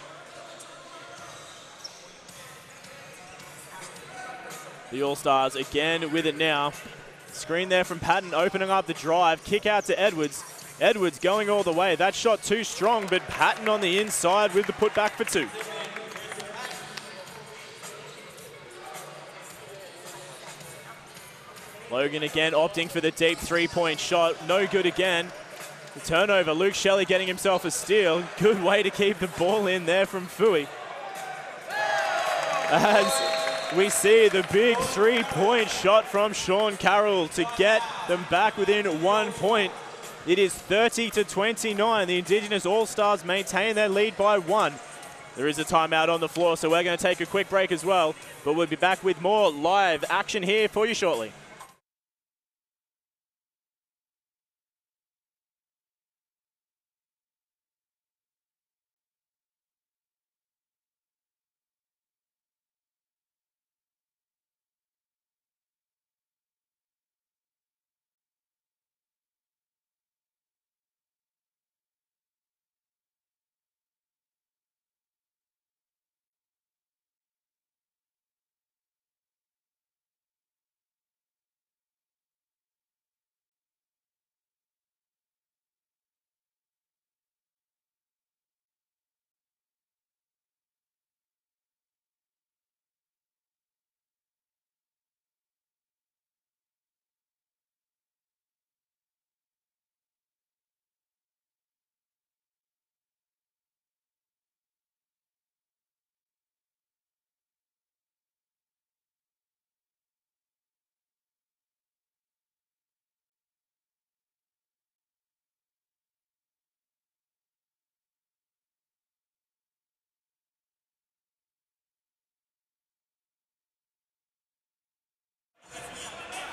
The All-Stars again with it now. Screen there from Patton, opening up the drive. Kick out to Edwards. Edwards going all the way. That shot too strong, but Patton on the inside with the putback for 2. Logan again opting for the deep 3-point shot. No good again. The turnover, Luke Shelley getting himself a steal. Good way to keep the ball in there from Fui. As we see the big 3-point shot from Sean Carroll to get them back within 1 point. It is 30-29. The Indigenous All-Stars maintain their lead by 1. There is a timeout on the floor, so we're going to take a quick break as well. But we'll be back with more live action here for you shortly.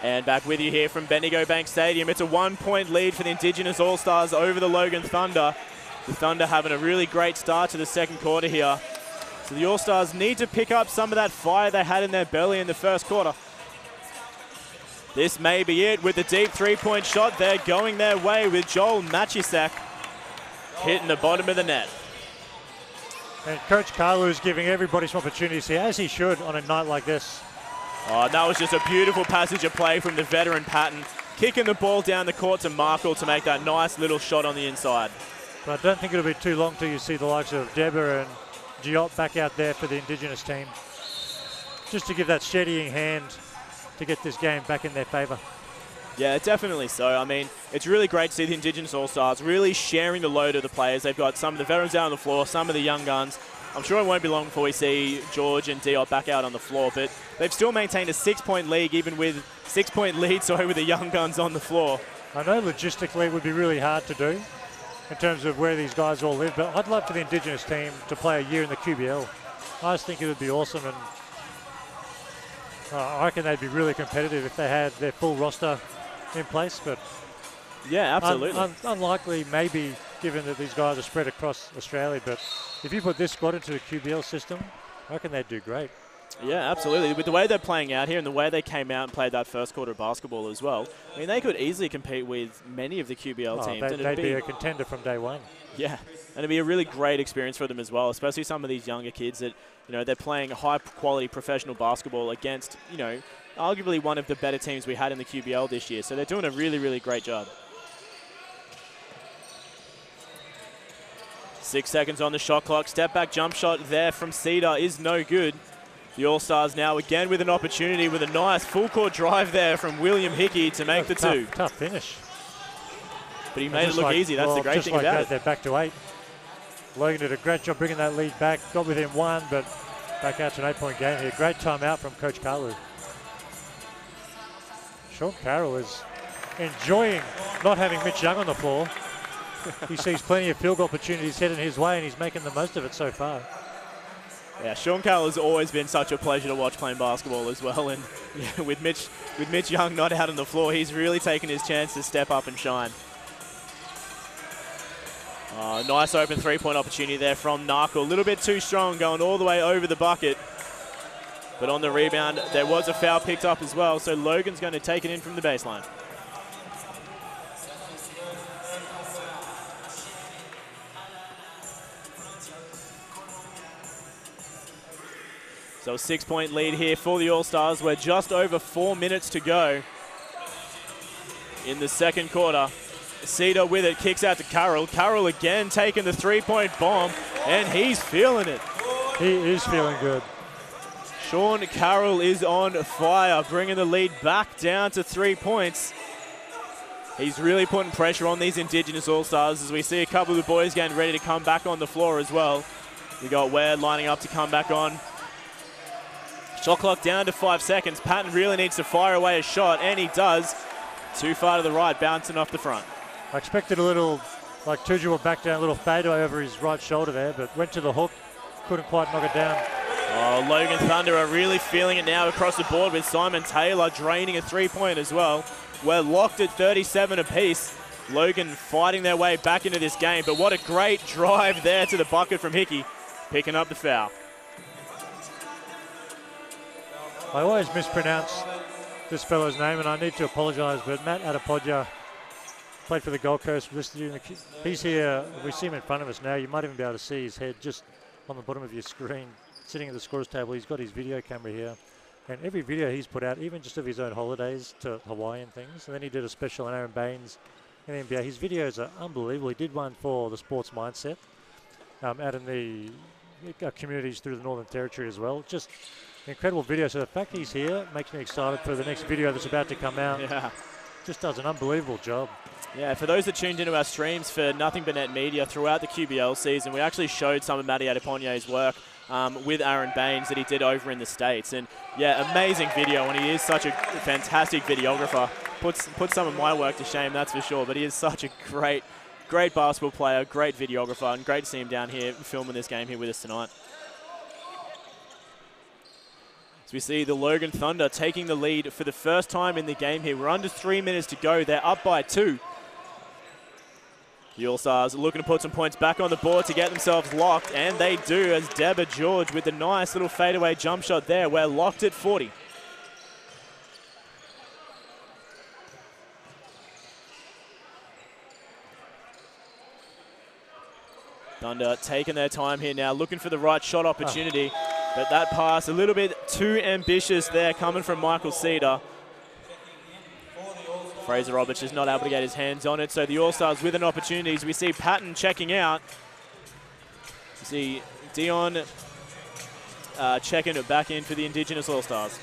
And back with you here from Bendigo Bank Stadium. It's a 1-point lead for the Indigenous All-Stars over the Logan Thunder. The Thunder having a really great start to the second quarter here. So the All-Stars need to pick up some of that fire they had in their belly in the first quarter. This may be it with the deep 3-point shot. They're going their way with Joel Machisak hitting the bottom of the net. And Coach Carlu is giving everybody some opportunities here, as he should on a night like this. Oh, that was just a beautiful passage of play from the veteran Patton, kicking the ball down the court to Markle to make that nice little shot on the inside. But I don't think it'll be too long till you see the likes of Deborah and Giot back out there for the Indigenous team, just to give that steadying hand to get this game back in their favour. Yeah, definitely so. I mean, it's really great to see the Indigenous All-Stars really sharing the load of the players. They've got some of the veterans out on the floor, some of the young guns. I'm sure it won't be long before we see George and Diop back out on the floor, but they've still maintained a 6-point lead, even with 6-point leads with the young guns on the floor. I know logistically it would be really hard to do in terms of where these guys all live, but I'd love for the Indigenous team to play a year in the QBL. I just think it would be awesome, and I reckon they'd be really competitive if they had their full roster in place, but yeah, absolutely. Unlikely maybe, given that these guys are spread across Australia, but if you put this squad into a QBL system, I reckon they'd do great. Yeah, absolutely. With the way they're playing out here and the way they came out and played that first quarter of basketball as well, I mean, they could easily compete with many of the QBL teams. They'd be a contender from day one. Yeah, and it'd be a really great experience for them as well, especially some of these younger kids that, they're playing high-quality professional basketball against, arguably one of the better teams we had in the QBL this year. So they're doing a really, really great job. 6 seconds on the shot clock. Step-back jump shot there from Cedar is no good. The All-Stars now again with an opportunity with a nice full-court drive there from William Hickey to make the two. Tough finish. But he made it look easy. That's the great thing about it. They're back to 8. Logan did a great job bringing that lead back. Got within 1, but back out to an 8-point game here. Great timeout from Coach Carlu. Sean Carroll is enjoying not having Mitch Young on the floor. He sees plenty of field goal opportunities heading his way, and he's making the most of it so far. Yeah, Sean Carroll has always been such a pleasure to watch playing basketball as well. And yeah, with Mitch Young not out on the floor, he's really taken his chance to step up and shine. Nice open three-point opportunity there from Narkle. A little bit too strong, going all the way over the bucket. But on the rebound, there was a foul picked up as well, so Logan's going to take it in from the baseline. So a 6-point lead here for the All-Stars. We're just over 4 minutes to go in the second quarter. Cedar with it, kicks out to Carroll. Carroll again taking the three-point bomb, and he's feeling it. He is feeling good. Sean Carroll is on fire, bringing the lead back down to 3 points. He's really putting pressure on these Indigenous All-Stars as we see a couple of the boys getting ready to come back on the floor as well. We got Ware lining up to come back on. Shot clock down to 5 seconds. Patton really needs to fire away a shot, and he does. Too far to the right, bouncing off the front. I expected a little, like Tuju will back down, a little fadeaway over his right shoulder there, but went to the hook, couldn't quite knock it down. Oh, Logan Thunder are really feeling it now across the board with Simon Taylor draining a three-point as well. We're locked at 37 apiece. Logan fighting their way back into this game, but what a great drive there to the bucket from Hickey, picking up the foul. I always mispronounce this fellow's name, and I need to apologise, but Matt Adapodja played for the Gold Coast. He's here. We see him in front of us now. You might even be able to see his head just on the bottom of your screen, sitting at the scorer's table. He's got his video camera here. And every video he's put out, even just of his own holidays to Hawaii and things. And then he did a special on Aaron Baines in the NBA. His videos are unbelievable. He did one for the Sports Mindset out in the communities through the Northern Territory as well. Just incredible video. So the fact he's here makes me excited for the next video that's about to come out. Yeah. Just does an unbelievable job. Yeah, for those that tuned into our streams for Nothing But Net Media throughout the QBL season, we actually showed some of Matty Adeponye's work with Aaron Baines that he did over in the States. And yeah, amazing video, and he is such a fantastic videographer. Puts some of my work to shame, that's for sure, but he is such a great basketball player, great videographer, and great to see him down here filming this game here with us tonight. So we see the Logan Thunder taking the lead for the first time in the game here. We're under 3 minutes to go. They're up by 2. The All-Stars looking to put some points back on the board to get themselves locked, and they do as Deborah George with a nice little fadeaway jump shot there. We're locked at 40. Thunder taking their time here now, looking for the right shot opportunity. But that pass a little bit too ambitious there coming from Michael Cedar. Fraser Roberts is not able to get his hands on it, so the All-Stars with an opportunity. We see Patton checking out. We see Dion checking it back in for the Indigenous All-Stars.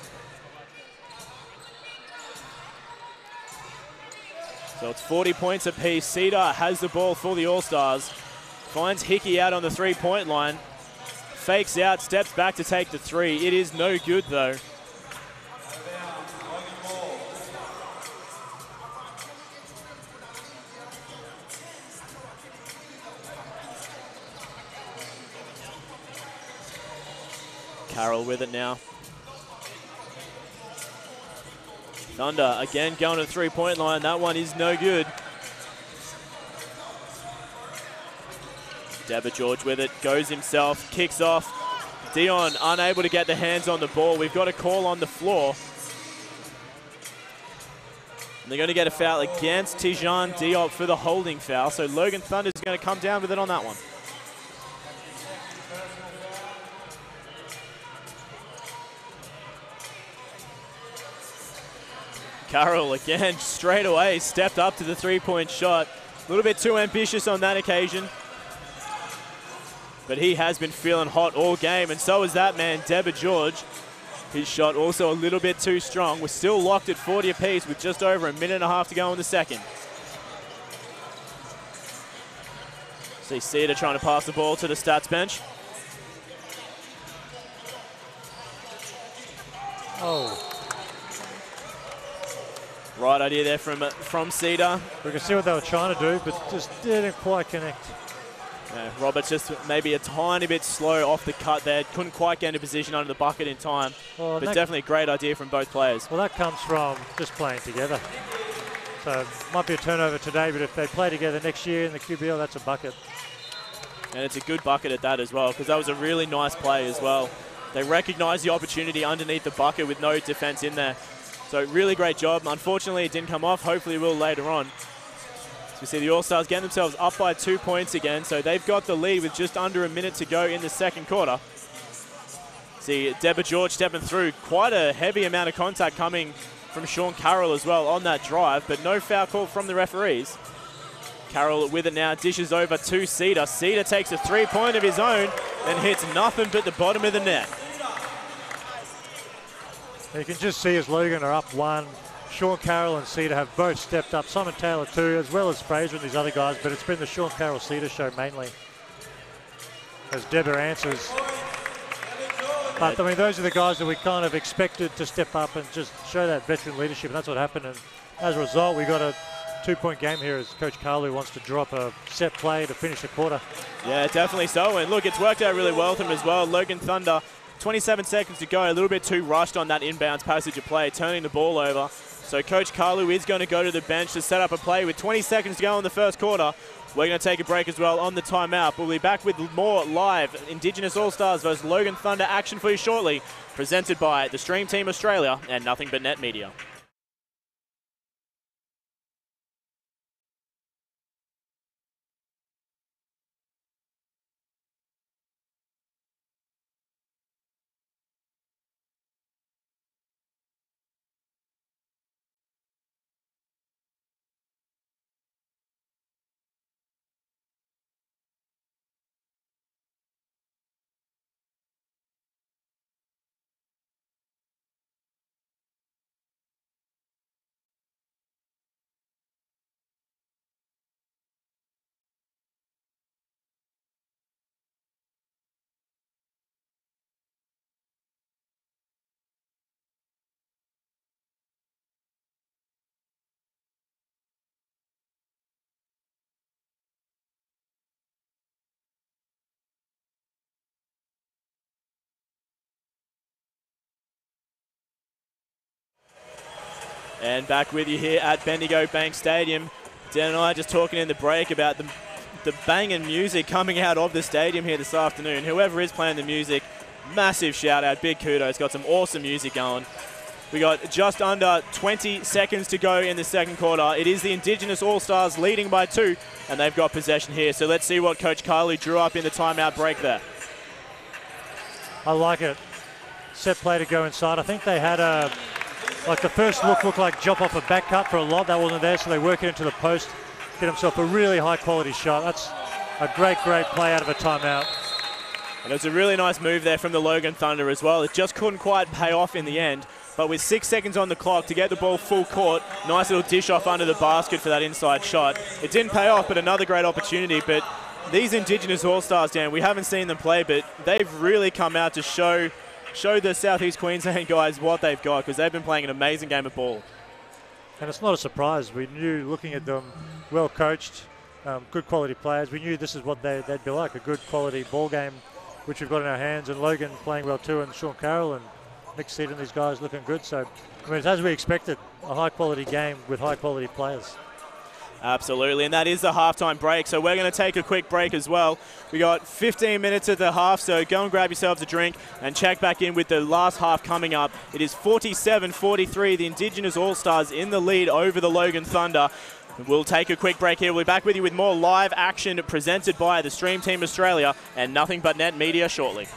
So it's 40 points apiece. Cedar has the ball for the All-Stars. Finds Hickey out on the three-point line. Fakes out, steps back to take the three. It is no good, though. Carroll with it now. Thunder again going to the three-point line. That one is no good. Deborah George with it, goes himself, kicks off. Dion unable to get the hands on the ball. We've got a call on the floor. And they're going to get a foul against Tijan Diop for the holding foul. So Logan Thunder is going to come down with it on that one. Carroll again straight away stepped up to the three-point shot. A little bit too ambitious on that occasion. But he has been feeling hot all game, and so is that man, Deborah George. His shot also a little bit too strong. We're still locked at 40 apiece with just over a minute and a half to go in the second. See Cedar trying to pass the ball to the stats bench. Oh. Right idea there from Cedar. We can see what they were trying to do, but just didn't quite connect. Yeah, Roberts just maybe a tiny bit slow off the cut there. Couldn't quite get into position under the bucket in time. Well, but definitely a great idea from both players. Well, that comes from just playing together. So might be a turnover today, but if they play together next year in the QBL, that's a bucket. And it's a good bucket at that as well, because that was a really nice play as well. They recognised the opportunity underneath the bucket with no defence in there. So really great job. Unfortunately, it didn't come off. Hopefully it will later on. We see the All-Stars getting themselves up by 2 points again, so they've got the lead with just under a minute to go in the second quarter. See Deborah George stepping through. Quite a heavy amount of contact coming from Sean Carroll as well on that drive, but no foul call from the referees. Carroll with it now, dishes over to Cedar. Cedar takes a three-point of his own and hits nothing but the bottom of the net. You can just see as Logan are up one. Sean Carroll and Cedar have both stepped up. Simon Taylor too, as well as Fraser and these other guys, but it's been the Sean Carroll-Cedar show mainly as Deborah answers. But I mean, those are the guys that we kind of expected to step up and just show that veteran leadership, and that's what happened. And as a result, we got a 2-point game here as Coach Carlu wants to drop a set play to finish the quarter. Yeah, definitely so. And look, it's worked out really well for him as well. Logan Thunder, 27 seconds to go, a little bit too rushed on that inbounds passage of play, turning the ball over. So Coach Carlu is going to go to the bench to set up a play with 20 seconds to go in the first quarter. We're going to take a break as well on the timeout. We'll be back with more live Indigenous All-Stars versus Logan Thunder action for you shortly, presented by the Stream Team Australia and Nothing But Net Media. And back with you here at Bendigo Bank Stadium. Dan and I just talking in the break about the banging music coming out of the stadium here this afternoon. Whoever is playing the music, massive shout out, big kudos. Got some awesome music going. We got just under 20 seconds to go in the second quarter. It is the Indigenous All-Stars leading by 2, and they've got possession here. So let's see what Coach Carly drew up in the timeout break there. I like it. Set play to go inside. I think they had like the first looked like jump off a back cut for a lot. That wasn't there, so they work it into the post. Get himself a really high quality shot. That's a great play out of a timeout. And it was a really nice move there from the Logan Thunder as well. It just couldn't quite pay off in the end. but with 6 seconds on the clock to get the ball full court, nice little dish off under the basket for that inside shot. It didn't pay off, but another great opportunity. But these Indigenous All-Stars, Dan, we haven't seen them play, but they've really come out to show the Southeast Queensland guys what they've got, because they've been playing an amazing game of ball. And it's not a surprise. We knew, looking at them, well coached, good quality players, we knew this is what they'd be like, a good quality ball game, which we've got in our hands, and Logan playing well too, and Sean Carroll and Nick Cedar and these guys looking good. So, I mean, it's as we expected, a high quality game with high quality players. Absolutely, and that is the halftime break. So we're going to take a quick break as well. We got 15 minutes at the half, so go and grab yourselves a drink and check back in with the last half coming up. It is 47-43, the Indigenous All-Stars in the lead over the Logan Thunder. We'll take a quick break here. We'll be back with you with more live action presented by the Stream Team Australia and Nothing But Net Media shortly.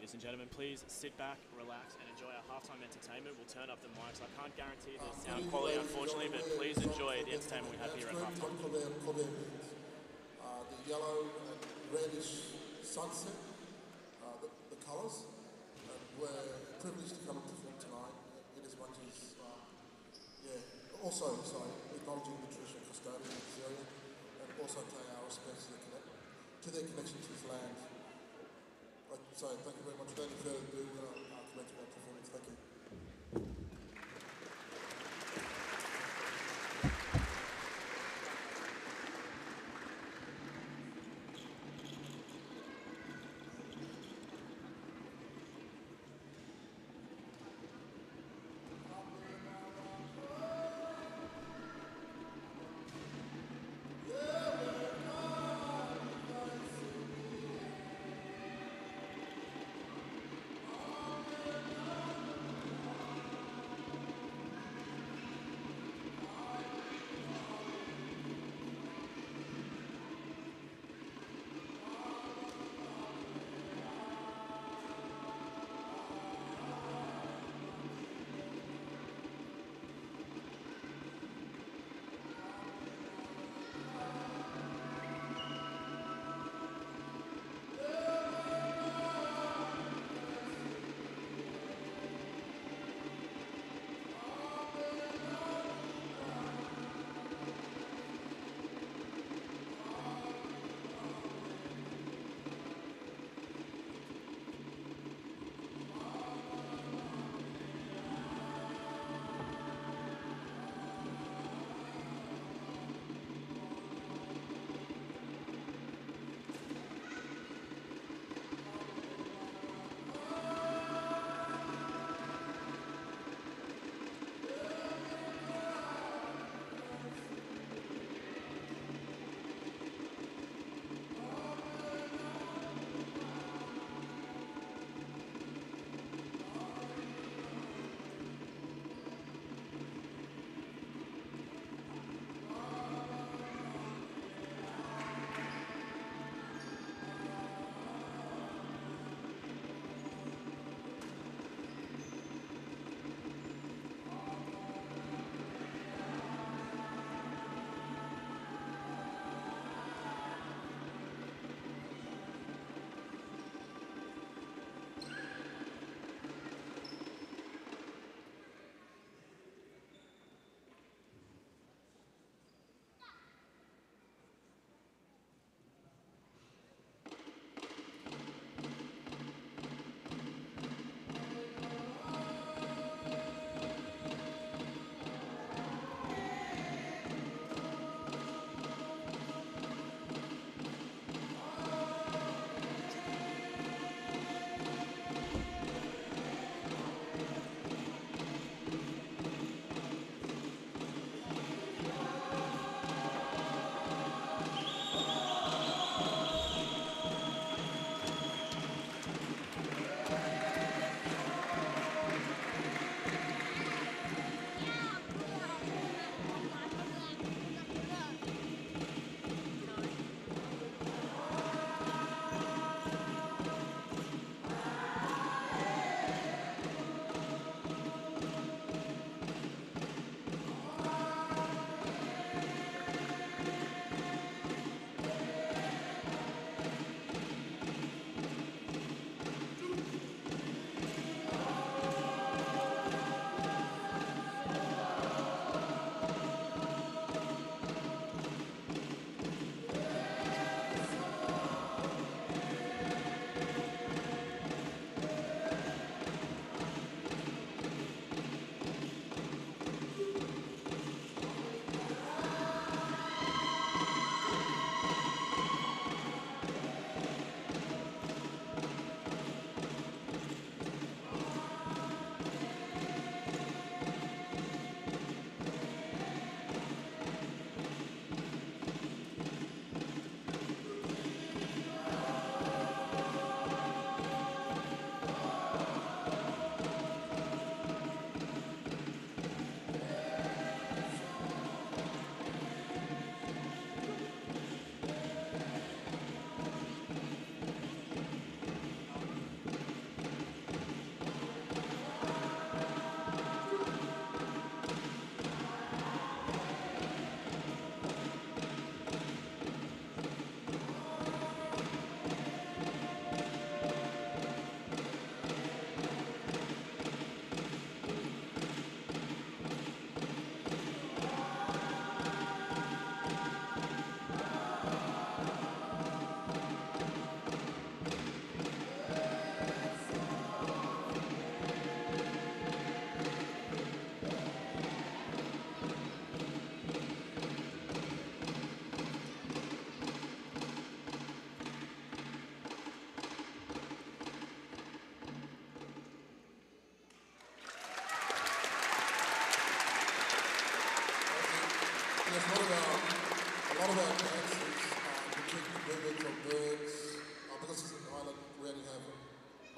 Ladies and gentlemen, please sit back, relax, and enjoy our halftime entertainment. We'll turn up the mics. I can't guarantee the sound quality, unfortunately, but please enjoy the entertainment we have here at halftime. The yellow and reddish sunset, the colours. We're privileged to come and perform tonight, in as much as, also, acknowledging the traditional custodians of this area, and also paying our respects to their connection to this land. So thank you very much. Without any further ado, I'll commence my performance. Thank you.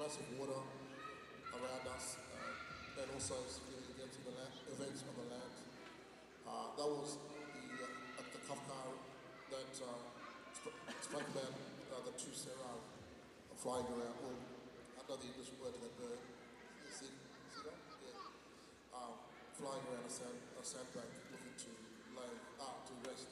massive water around us, and also security events on the land. That was the Kafka that spoke about the two Sarah flying around. Well, I know the English word for that bird. Cedar? Yeah. Flying around a sandbank looking to rest.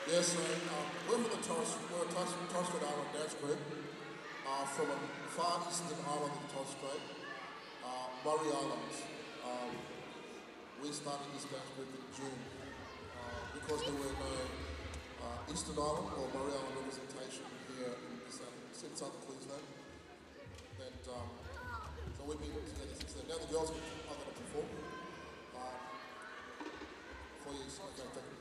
Yes, we're from the Torres Strait Island dance group from a far eastern island of the Torres Strait, Murray Islands. We started this dance group in June because there were no Eastern Island or Murray Island representation here in southern Queensland. And so we've been together since then. Now the girls are going to perform for you. Okay, thank you.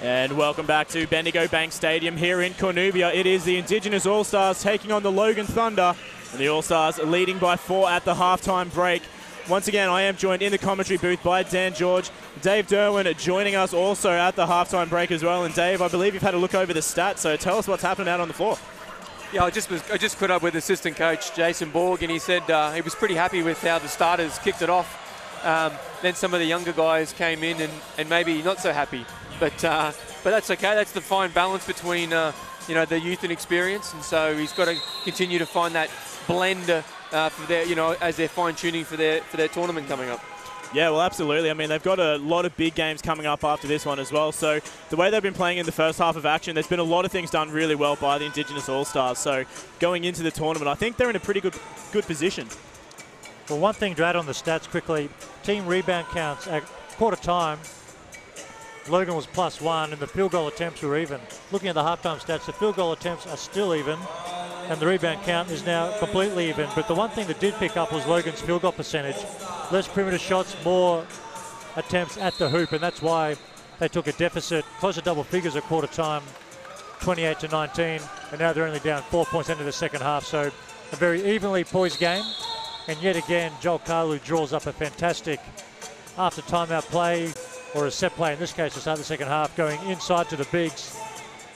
And welcome back to Bendigo Bank Stadium here in Cornubia. It is the Indigenous All-Stars taking on the Logan Thunder, and the All-Stars leading by 4 at the halftime break. Once again, I am joined in the commentary booth by Dan George. Dave Derwin joining us also at the halftime break as well. And Dave, I believe you've had a look over the stats, so tell us what's happening out on the floor. Yeah, I just caught up with assistant coach Jason Borg, and he said he was pretty happy with how the starters kicked it off. Then some of the younger guys came in and maybe not so happy. But that's okay. That's the fine balance between the youth and experience, and so he's got to continue to find that blend for their as they're fine tuning for their tournament coming up. Yeah, well, absolutely. I mean, they've got a lot of big games coming up after this one as well. So the way they've been playing in the first half of action, there's been a lot of things done really well by the Indigenous All-Stars. So going into the tournament, I think they're in a pretty good position. Well, one thing to add on the stats quickly, team rebound counts at quarter time, Logan was +1 and the field goal attempts were even. Looking at the halftime stats, the field goal attempts are still even and the rebound count is now completely even. But the one thing that did pick up was Logan's field goal percentage. Less perimeter shots, more attempts at the hoop, and that's why they took a deficit, close to double figures at quarter time, 28-19, and now they're only down 4 points into the second half. So a very evenly poised game. And yet again, Joel Kalu draws up a fantastic after timeout play, or a set play in this case to start the second half, going inside to the bigs.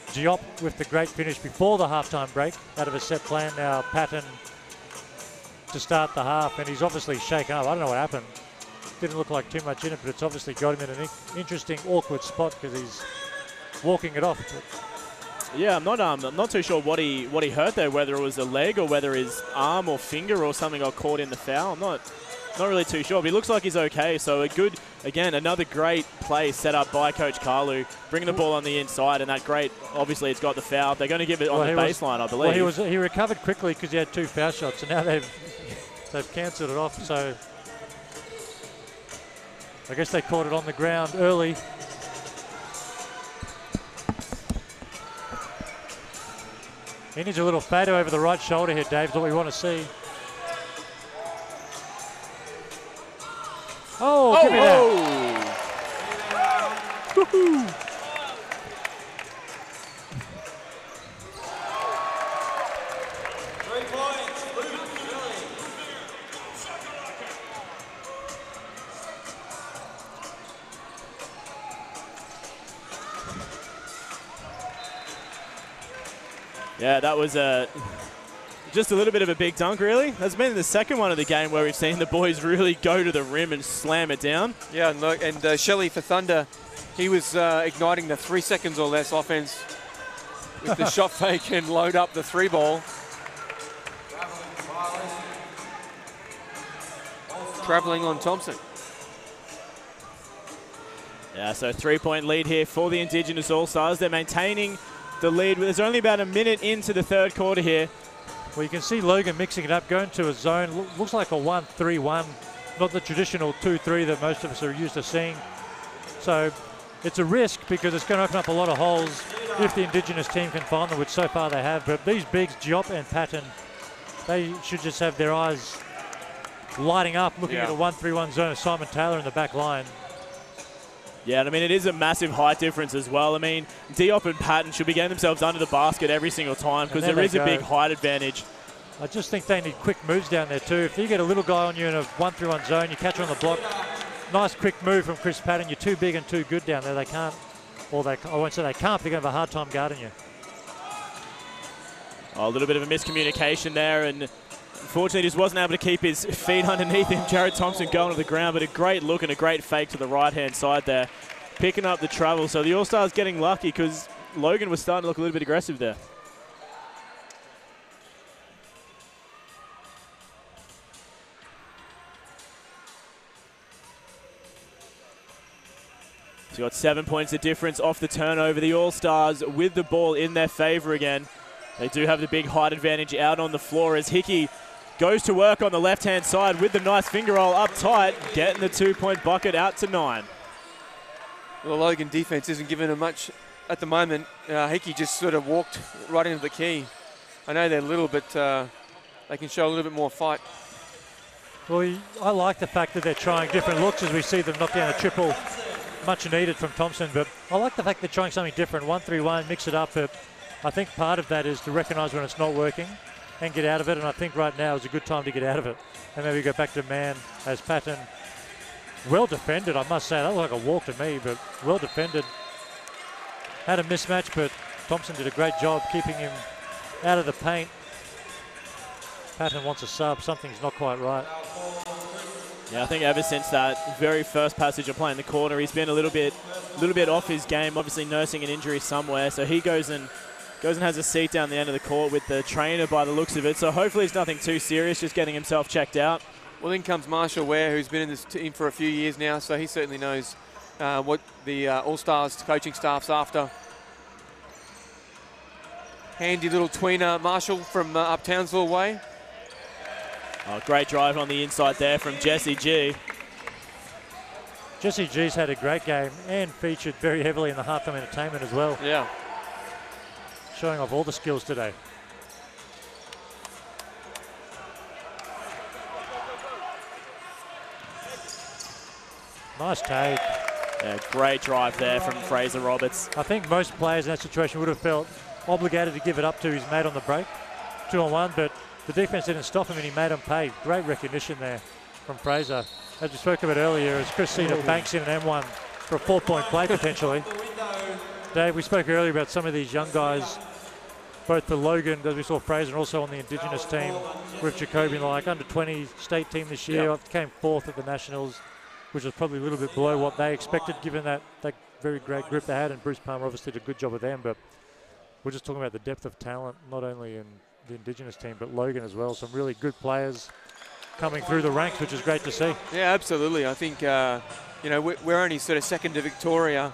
Diop with the great finish before the halftime break out of a set plan. Now Patton to start the half, and he's obviously shaken up. I don't know what happened. Didn't look like too much in it, but it's obviously got him in an interesting, awkward spot because he's walking it off. Yeah, I'm not too sure what he hurt there, whether it was a leg or whether his arm or finger or something got caught in the foul. I'm not really too sure, but he looks like he's okay. So another great play set up by Coach Kalu, bringing the ball on the inside, and that great, obviously it's got the foul. They're going to give it on the baseline, I believe. Well, he recovered quickly because he had 2 foul shots, and now they've cancelled it off. So I guess they caught it on the ground early. He needs a little fader over the right shoulder here, Dave, is what we want to see. Oh, give me that. Woohoo. Yeah, that was just a little bit of a big dunk, really. That's been the second one of the game where we've seen the boys really go to the rim and slam it down. Yeah, and Shelley for Thunder, he was igniting the 3 seconds or less offense with the shot fake and load up the 3 ball. Traveling on Thompson. Yeah, so 3-point lead here for the Indigenous All-Stars. They're maintaining the lead. There's only about a minute into the third quarter here. Well, you can see Logan mixing it up, going to a zone. Looks like a 1-3-1, not the traditional 2-3 that most of us are used to seeing. So it's a risk because it's going to open up a lot of holes if the Indigenous team can find them, which so far they have. But these bigs, Diop and Patton, they should just have their eyes lighting up, looking at a 1-3-1 zone of Simon Taylor in the back line. Yeah, and I mean, it is a massive height difference as well. I mean, Diop and Patton should be getting themselves under the basket every single time because there is a big height advantage. I just think they need quick moves down there too. If you get a little guy on you in a 1-3-1 zone, you catch her on the block, nice quick move from Chris Patton. You're too big and too good down there. They can't, or I won't say they can't, they're going to have a hard time guarding you. Oh, a little bit of a miscommunication there, and unfortunately just wasn't able to keep his feet underneath him. Jared Thompson going to the ground, but a great look and a great fake to the right-hand side there, picking up the travel. So the All-Stars getting lucky because Logan was starting to look a little bit aggressive there. So got 7 points of difference off the turnover. The All-Stars with the ball in their favor again. They do have the big height advantage out on the floor as Hickey goes to work on the left-hand side with the nice finger roll up tight, getting the 2-point bucket out to 9. Well, the Logan defense isn't giving them much at the moment. Hickey just sort of walked right into the key. I know they're little, but they can show a little bit more fight. Well, I like the fact that they're trying different looks as we see them knock down a triple much needed from Thompson, but I like the fact they're trying something different. 1-3-1, mix it up. But I think part of that is to recognise when it's not working and get out of it. And I think right now is a good time to get out of it. And maybe go back to man as Patton. Well defended, I must say. That looked like a walk to me, but well defended. Had a mismatch, but Thompson did a great job keeping him out of the paint. Patton wants a sub. Something's not quite right. Yeah, I think ever since that very first passage of playing the corner, he's been a little bit off his game, obviously nursing an injury somewhere. So he goes and has a seat down the end of the court with the trainer by the looks of it. So hopefully it's nothing too serious, just getting himself checked out. Well, in comes Marshall Ware, who's been in this team for a few years now, so he certainly knows what the All-Stars coaching staff's after. Handy little tweener, Marshall from up Townsville way. Oh, great drive on the inside there from Jesse G. Jesse G's had a great game and featured very heavily in the halftime entertainment as well. Yeah. Showing off all the skills today. Nice take. Yeah, great drive there from Fraser Roberts. I think most players in that situation would have felt obligated to give it up to his mate on the break. 2-on-1, but the defense didn't stop him and he made him pay. Great recognition there from Fraser. As we spoke about earlier, as Chris Cedar banks in an M1 for a 4-point play potentially. Dave, we spoke earlier about some of these young guys, both for Logan, as we saw Fraser, and also on the Indigenous team with Jacoby, like under-20 state team this year. Yep. Came 4th at the Nationals, which was probably a little bit below what they expected, given that very great group they had, and Bruce Palmer obviously did a good job with them. But we're just talking about the depth of talent, not only in the Indigenous team, but Logan as well. Some really good players coming through the ranks, which is great to see. Yeah, absolutely. I think, you know, we're only sort of second to Victoria.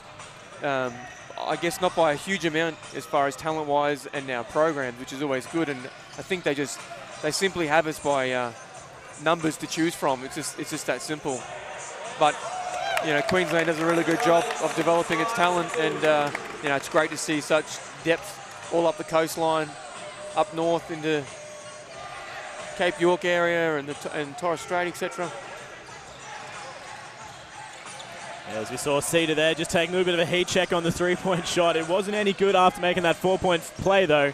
I guess not by a huge amount as far as talent-wise and our programs, which is always good. And I think they simply have us by numbers to choose from. It's just that simple. But, you know, Queensland does a really good job of developing its talent, and, you know, it's great to see such depth all up the coastline, up north into Cape York area and Torres Strait, etc. As we saw Cedar there, just taking a little bit of a heat check on the three-point shot. It wasn't any good after making that 4-point play, though.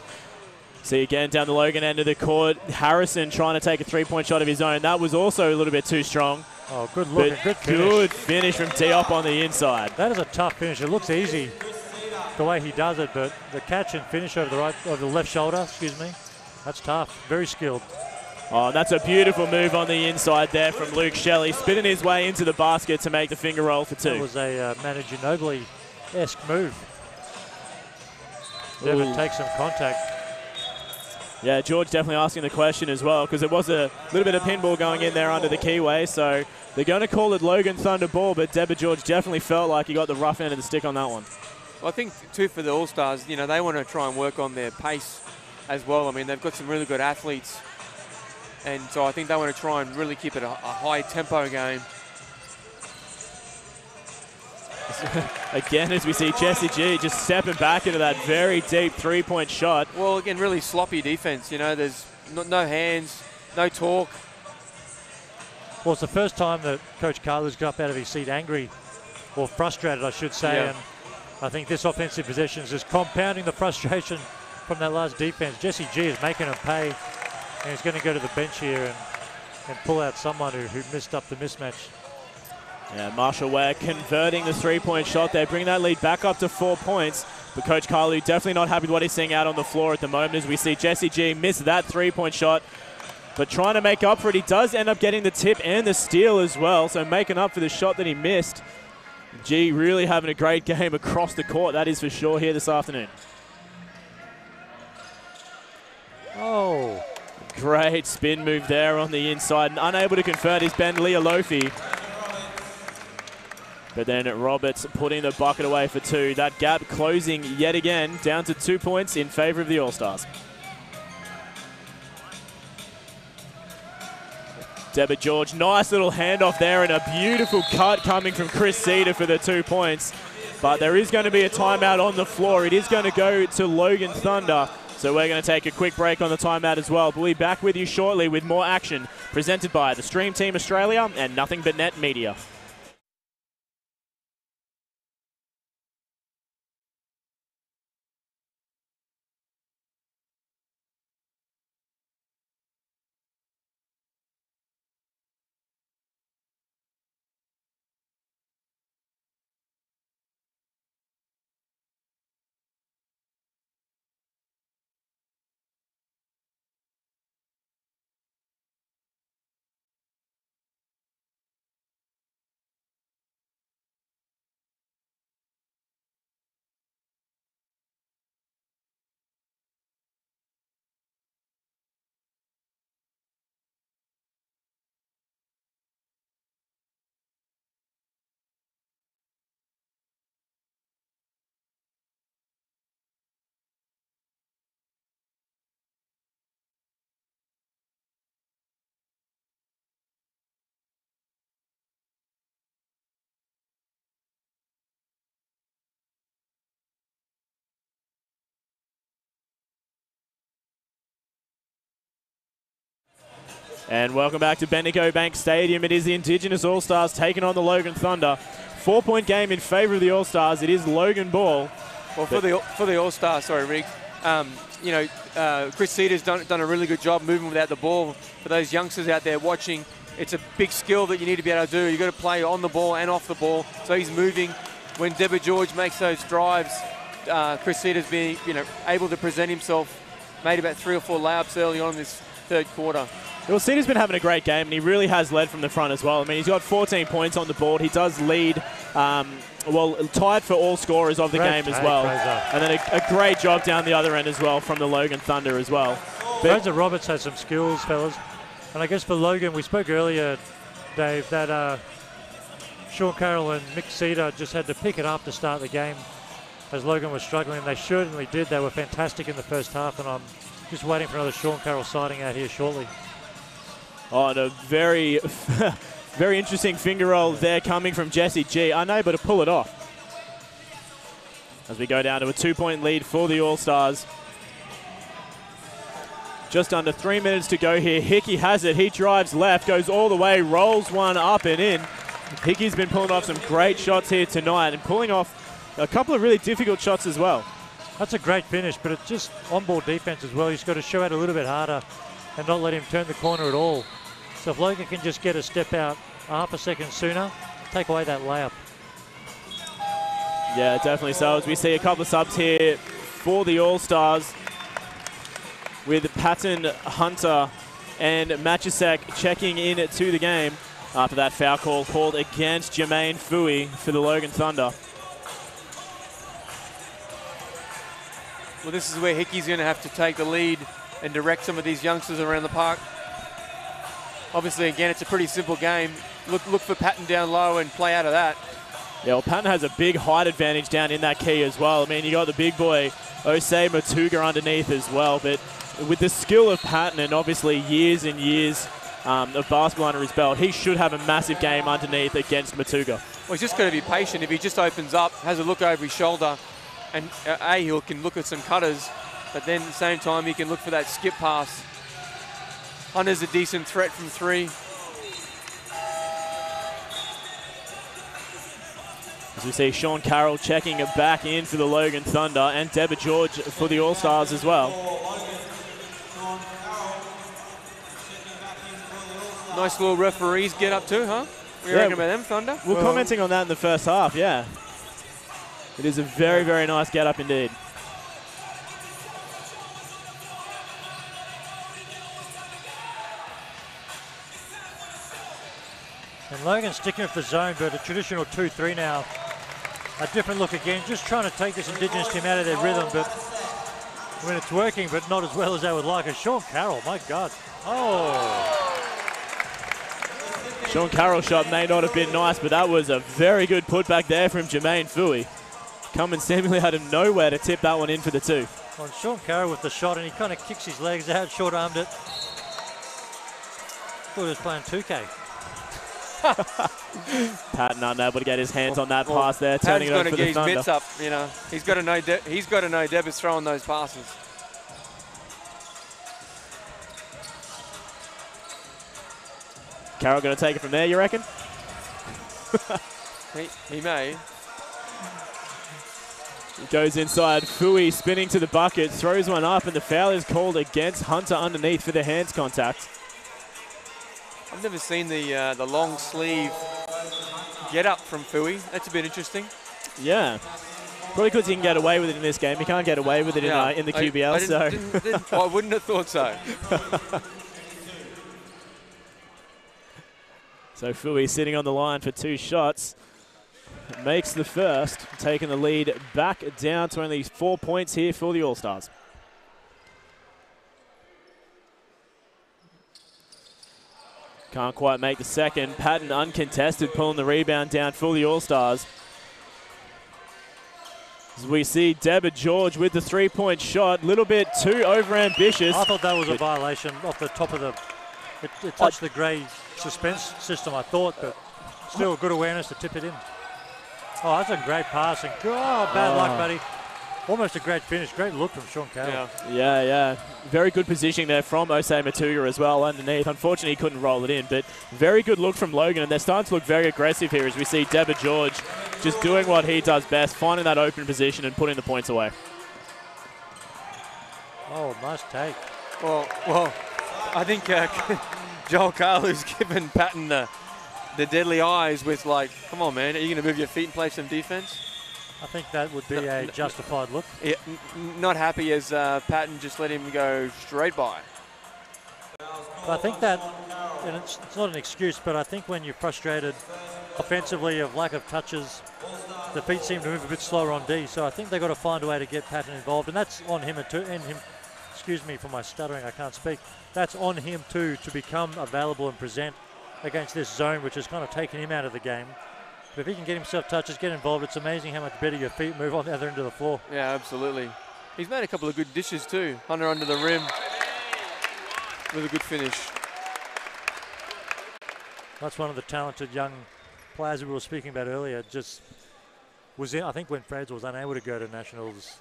See again down the Logan end of the court. Harrison trying to take a three-point shot of his own. That was also a little bit too strong. Oh, good look, good finish. Good finish from Diop on the inside. That is a tough finish. It looks easy the way he does it, but the catch and finish over the left shoulder, that's tough. Very skilled. Oh, that's a beautiful move on the inside there from Luke Shelley, spinning his way into the basket to make the finger roll for 2. That was a Manu Ginobili-esque move. Devin takes some contact. Yeah, George definitely asking the question as well, because it was a little bit of pinball going in there under the keyway, so they're going to call it Logan Thunder ball, but Deborah George definitely felt like he got the rough end of the stick on that one. Well, I think, too, for the All-Stars, you know, they want to try and work on their pace as well. I mean, they've got some really good athletes, and so I think they want to try and really keep it a high-tempo game. Again, as we see Jesse G just stepping back into that very deep three-point shot. Well, again, really sloppy defense. You know, there's no hands, no talk. Well, it's the first time that Coach Carlu's got up out of his seat angry, or frustrated, I should say. Yeah. And I think this offensive possession is just compounding the frustration from that last defense. Jesse G is making him pay, and he's going to go to the bench here and pull out someone who missed up the mismatch. Yeah, Marshall Ware converting the three-point shot there, bring that lead back up to 4 points. But Coach Carlu definitely not happy with what he's seeing out on the floor at the moment, as we see Jesse G miss that three-point shot. But trying to make up for it, he does end up getting the tip and the steal as well, so making up for the shot that he missed. G really having a great game across the court, that is for sure, here this afternoon. Oh. Great spin move there on the inside, and unable to convert is Ben Lealofi. But then Roberts putting the bucket away for 2. That gap closing yet again, down to 2 points in favor of the All-Stars. Deborah George, nice little handoff there and a beautiful cut coming from Chris Cedar for the 2 points. But there is going to be a timeout on the floor. It is going to go to Logan Thunder. So we're going to take a quick break on the timeout as well. We'll be back with you shortly with more action presented by the Stream Team Australia and Nothing But Net Media. And welcome back to Bendigo Bank Stadium. It is the Indigenous All-Stars taking on the Logan Thunder. 4-point game in favour of the All-Stars. It is Logan ball. Well, for the All-Stars, sorry, Rick, Chris Cedar's done a really good job moving without the ball. For those youngsters out there watching, it's a big skill that you need to be able to do. You've got to play on the ball and off the ball. So he's moving. When Deborah George makes those drives, Chris Cedar's being able to present himself. Made about 3 or 4 layups early on in this third quarter. Well, Cedar's been having a great game, and he really has led from the front as well. I mean, he's got 14 points on the board. He does lead, tied for all scorers of the game as well. Fraser. And then a great job down the other end as well from the Logan Thunder as well. Fraser Roberts has some skills, fellas. And I guess for Logan, we spoke earlier, Dave, that Sean Carroll and Mick Cedar just had to pick it up to start the game as Logan was struggling. They certainly did. They were fantastic in the first half, and I'm just waiting for another Sean Carroll sighting out here shortly. Oh, and a very, very interesting finger roll there coming from Jesse G. Unable to pull it off. As we go down to a 2-point lead for the All-Stars. Just under 3 minutes to go here. Hickey has it. He drives left, goes all the way, rolls one up and in. Hickey's been pulling off some great shots here tonight and pulling off a couple of really difficult shots as well. That's a great finish, but it's just on-ball defense as well. He's got to show out a little bit harder and not let him turn the corner at all. So if Logan can just get a step out half a second sooner, take away that layup. Yeah, definitely so. As we see a couple of subs here for the All-Stars with Patton, Hunter and Machasek checking in to the game after that foul call called against Jermaine Fui for the Logan Thunder. Well, this is where Hickey's going to have to take the lead and direct some of these youngsters around the park. Obviously, again, it's a pretty simple game. Look for Patton down low and play out of that. Yeah, well, Patton has a big height advantage down in that key as well. I mean, you got the big boy, Osei Matuga, underneath as well. But with the skill of Patton and obviously years and years of basketball under his belt, he should have a massive game underneath against Matuga. Well, he's just got to be patient. If he just opens up, has a look over his shoulder, and he can look at some cutters, but then at the same time, he can look for that skip pass. Hunter's a decent threat from 3. As we see Sean Carroll checking it back in for the Logan Thunder and Deborah George for the All-Stars as well. Nice little referees get up too, huh? What do you reckon about them, Thunder? We're commenting on that in the first half, yeah. It is a very, very nice get-up indeed. And Logan sticking with the zone, but a traditional 2-3 now. A different look again, just trying to take this Indigenous team out of their rhythm, but when it's working, but not as well as they would like. And Sean Carroll, my God. Oh. Sean Carroll's shot may not have been nice, but that was a very good putback there from Jermaine Fui. Coming seemingly out of nowhere to tip that one in for the 2. On Sean Carroll with the shot, and he kind of kicks his legs out, short-armed it. Thought he was playing 2K. Patton unable to get his hands on that pass there, turning it over for the Thunder. Patton's got to get his mitts up, you know. He's got to know Deb is throwing those passes. Carroll going to take it from there, you reckon? he may. He goes inside. Fui spinning to the bucket, throws one up, and the foul is called against Hunter underneath for the hands contact. I've never seen the long sleeve get up from Fui. That's a bit interesting. Yeah. Probably because he can get away with it in this game. He can't get away with it in the QBL. I wouldn't have thought so. So Fui sitting on the line for 2 shots. Makes the first, taking the lead back down to only 4 points here for the All-Stars. Can't quite make the second. Patton uncontested, pulling the rebound down for the All-Stars. As we see Deborah George with the 3-point shot, a little bit too overambitious. I thought that was a violation off the top of the... It touched the grey suspense system, I thought, but still good awareness to tip it in. Oh, that's a great pass. And bad luck, buddy. Almost a great finish. Great look from Sean Carroll. Yeah. Very good positioning there from Osei Matuga as well underneath. Unfortunately, he couldn't roll it in, but very good look from Logan, and they're starting to look very aggressive here as we see Deborah George just doing what he does best, finding that open position and putting the points away. Oh, nice take. Well, I think Joel Carlu's given Patton the deadly eyes with, like, come on, man, are you going to move your feet and play some defense? I think that would be a justified look. Yeah, not happy as Patton just let him go straight by. But I think that, and it's not an excuse, but I think when you're frustrated offensively of lack of touches, the feet seem to move a bit slower on D. So I think they've got to find a way to get Patton involved, and that's on him and him. Excuse me for my stuttering, I can't speak. That's on him too to become available and present against this zone, which has kind of taken him out of the game. But if he can get himself touches, get involved, it's amazing how much better your feet move on the other end of the floor. Yeah, absolutely. He's made a couple of good dishes too. Hunter under the rim with a good finish. That's one of the talented young players we were speaking about earlier. Just was in, I think when Fraser was unable to go to Nationals,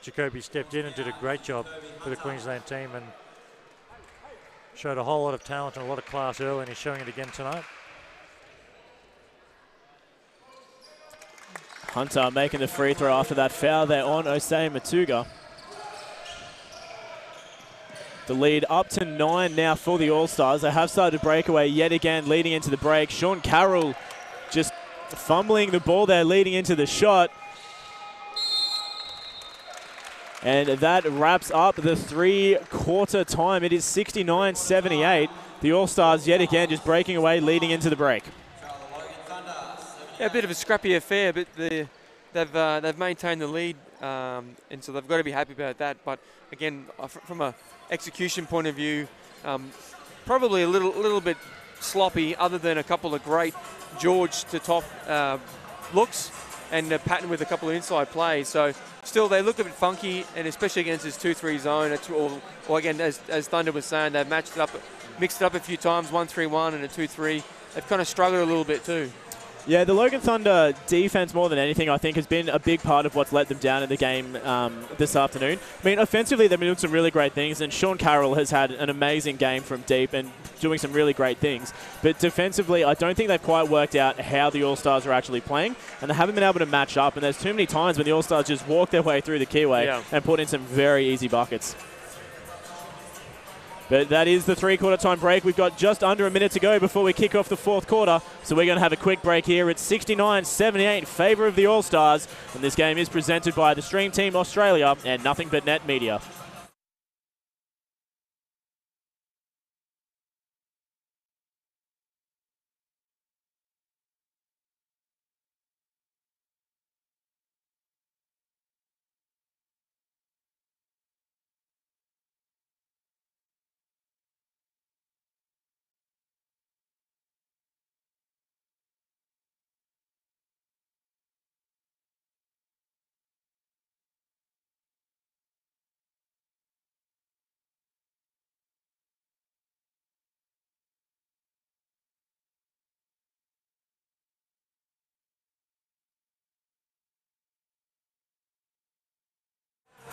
Jacoby stepped in and did a great job for the Queensland team and showed a whole lot of talent and a lot of class early, and he's showing it again tonight. Hunter making the free throw after that foul there on Osei Matuga. The lead up to 9 now for the All-Stars. They have started to break away yet again leading into the break. Sean Carroll just fumbling the ball there leading into the shot. And that wraps up the 3-quarter time. It is 69-78. The All-Stars yet again just breaking away leading into the break. Yeah, a bit of a scrappy affair, but they've maintained the lead, and so they've got to be happy about that. But again, from a execution point of view, probably a little bit sloppy, other than a couple of great George to top looks and Patton with a couple of inside plays. So still, they look a bit funky, and especially against this 2-3 zone, or again, as Thunder was saying, they've mixed it up a few times, 1-3-1 and a 2-3. They've kind of struggled a little bit too. Yeah, the Logan Thunder defense, more than anything, I think, has been a big part of what's let them down in the game this afternoon. I mean, offensively, they've been doing some really great things, and Sean Carroll has had an amazing game from deep and doing some really great things. But defensively, I don't think they've quite worked out how the All-Stars are actually playing, and they haven't been able to match up. And there's too many times when the All-Stars just walk their way through the keyway and put in some very easy buckets. But that is the 3-quarter time break. We've got just under a minute to go before we kick off the 4th quarter. So we're going to have a quick break here. It's 69-78 in favour of the All-Stars. And this game is presented by the Stream Team Australia and Nothing But Net Media.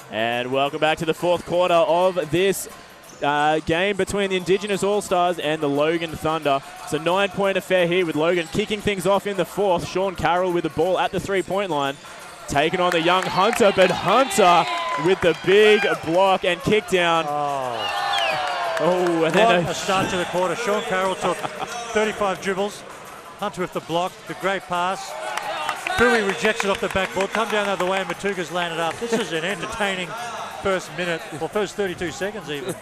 And welcome back to the 4th quarter of this game between the Indigenous All-Stars and the Logan Thunder. It's a 9-point affair here with Logan kicking things off in the 4th. Sean Carroll with the ball at the 3-point line. Taking on the young Hunter, but Hunter with the big block and kick down. Oh, and then a start to the quarter. Sean Carroll took 35 dribbles. Hunter with the block, the great pass. Bowie rejects it off the backboard, come down the other way, and Matuga's landed up. This is an entertaining first minute, or first 32 seconds even.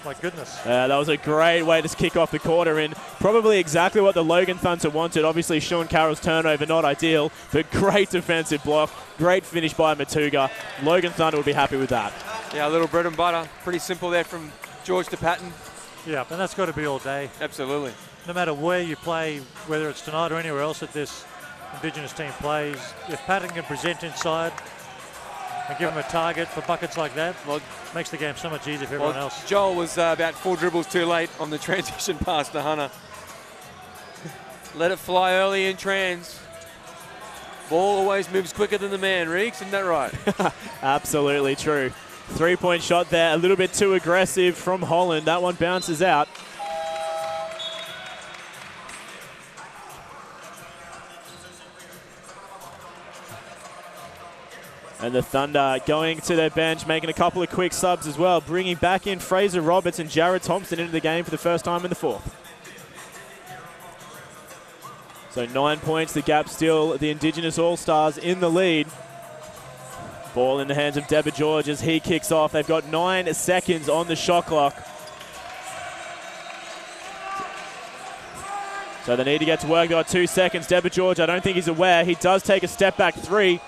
My goodness. That was a great way to kick off the quarter, and probably exactly what the Logan Thunder wanted. Obviously, Sean Carroll's turnover, not ideal, but great defensive block, great finish by Matuga. Logan Thunder will be happy with that. Yeah, a little bread and butter. Pretty simple there from George to Patton. Yeah, and that's got to be all day. Absolutely. No matter where you play, whether it's tonight or anywhere else at this Indigenous team plays, if Patton can present inside and give him a target for buckets like that, makes the game so much easier for everyone else. Joel was about 4 dribbles too late on the transition pass to Hunter. Let it fly early in trans. Ball always moves quicker than the man, Reeks, isn't that right? Absolutely true. 3-point shot there, a little bit too aggressive from Holland. That one bounces out. And the Thunder going to their bench, making a couple of quick subs as well, bringing back in Fraser Roberts and Jared Thompson into the game for the first time in the fourth. So 9 points, the gap still the Indigenous All-Stars in the lead. Ball in the hands of Deborah George as he kicks off. They've got 9 seconds on the shot clock. So they need to get to work. They've got 2 seconds. Deborah George, I don't think he's aware. He does take a step back 3.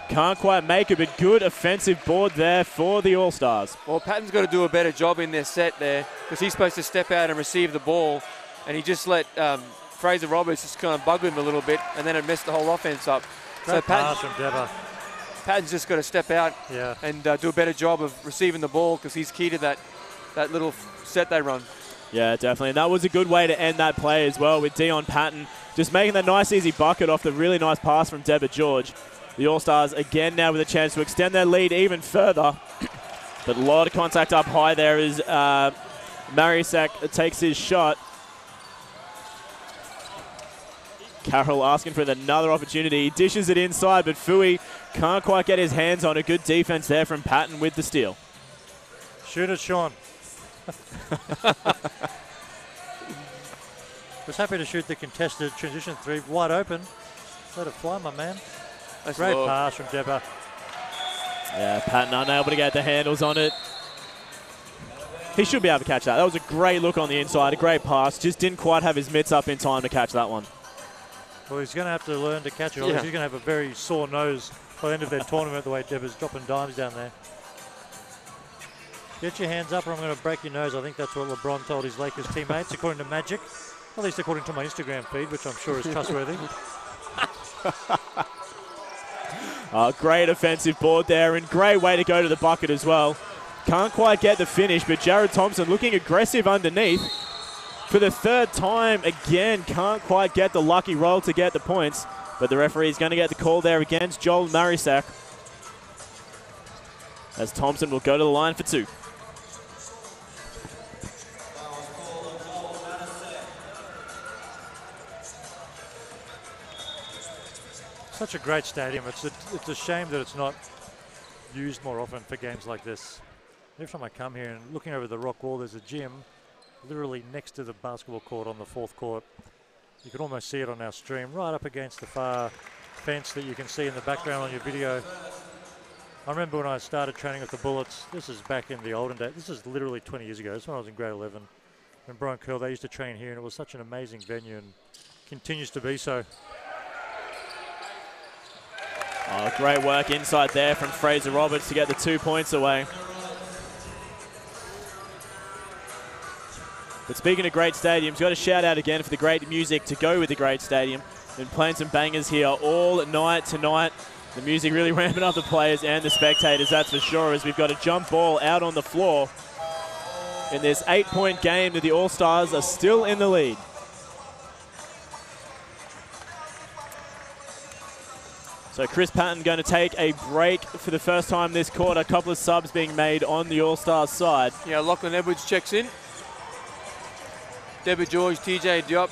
Can't quite make it, but good offensive board there for the All-Stars. Well, Patton's got to do a better job in their set there because he's supposed to step out and receive the ball, and he just let Fraser Roberts just kind of bug him a little bit, and then it messed the whole offense up. Great pass from Deborah. Patton's just got to step out and do a better job of receiving the ball because he's key to that little set they run. Yeah, definitely. And that was a good way to end that play as well with Dion Patton just making that nice easy bucket off the really nice pass from Deborah George. The All-Stars again now with a chance to extend their lead even further. But a lot of contact up high there as Marisak takes his shot. Carroll asking for another opportunity. He dishes it inside, but Fui can't quite get his hands on a good defense there from Patton with the steal. Shoot it, Sean. Was happy to shoot the contested transition 3 wide open. Let it fly, my man. Nice Great look. pass from Deborah. Yeah, Patton unable to get the handles on it. He should be able to catch that. That was a great look on the inside, a great pass. Just didn't quite have his mitts up in time to catch that one. Well, he's going to have to learn to catch it. Or he's going to have a very sore nose by the end of their tournament, the way Deborah's dropping dimes down there. Get your hands up or I'm going to break your nose. I think that's what LeBron told his Lakers teammates, according to Magic. At least according to my Instagram feed, which I'm sure is trustworthy. Great offensive board there and great way to go to the bucket as well. Can't quite get the finish, but Jared Thompson looking aggressive underneath. For the third time again, can't quite get the lucky roll to get the points, but the referee is going to get the call there against Joel Marisak, as Thompson will go to the line for 2. Such a great stadium. It's a shame that it's not used more often for games like this. Every time I come here and looking over the rock wall, there's a gym literally next to the basketball court on the 4th court. You can almost see it on our stream, right up against the far fence that you can see in the background on your video. I remember when I started training with the Bullets, this is back in the olden days. This is literally 20 years ago. This is when I was in grade 11. And Brian Curl, they used to train here, and it was such an amazing venue and continues to be so. Oh, great work inside there from Fraser Roberts to get the 2 points away. But speaking of great stadiums, got a shout out again for the great music to go with the great stadium. Been playing some bangers here all night tonight. The music really ramping up the players and the spectators, that's for sure, as we've got a jump ball out on the floor in this 8-point game that the All-Stars are still in the lead. So Chris Patton going to take a break for the first time this quarter. A couple of subs being made on the All-Stars side. Yeah, Lachlan Edwards checks in. Deborah George, TJ Diop.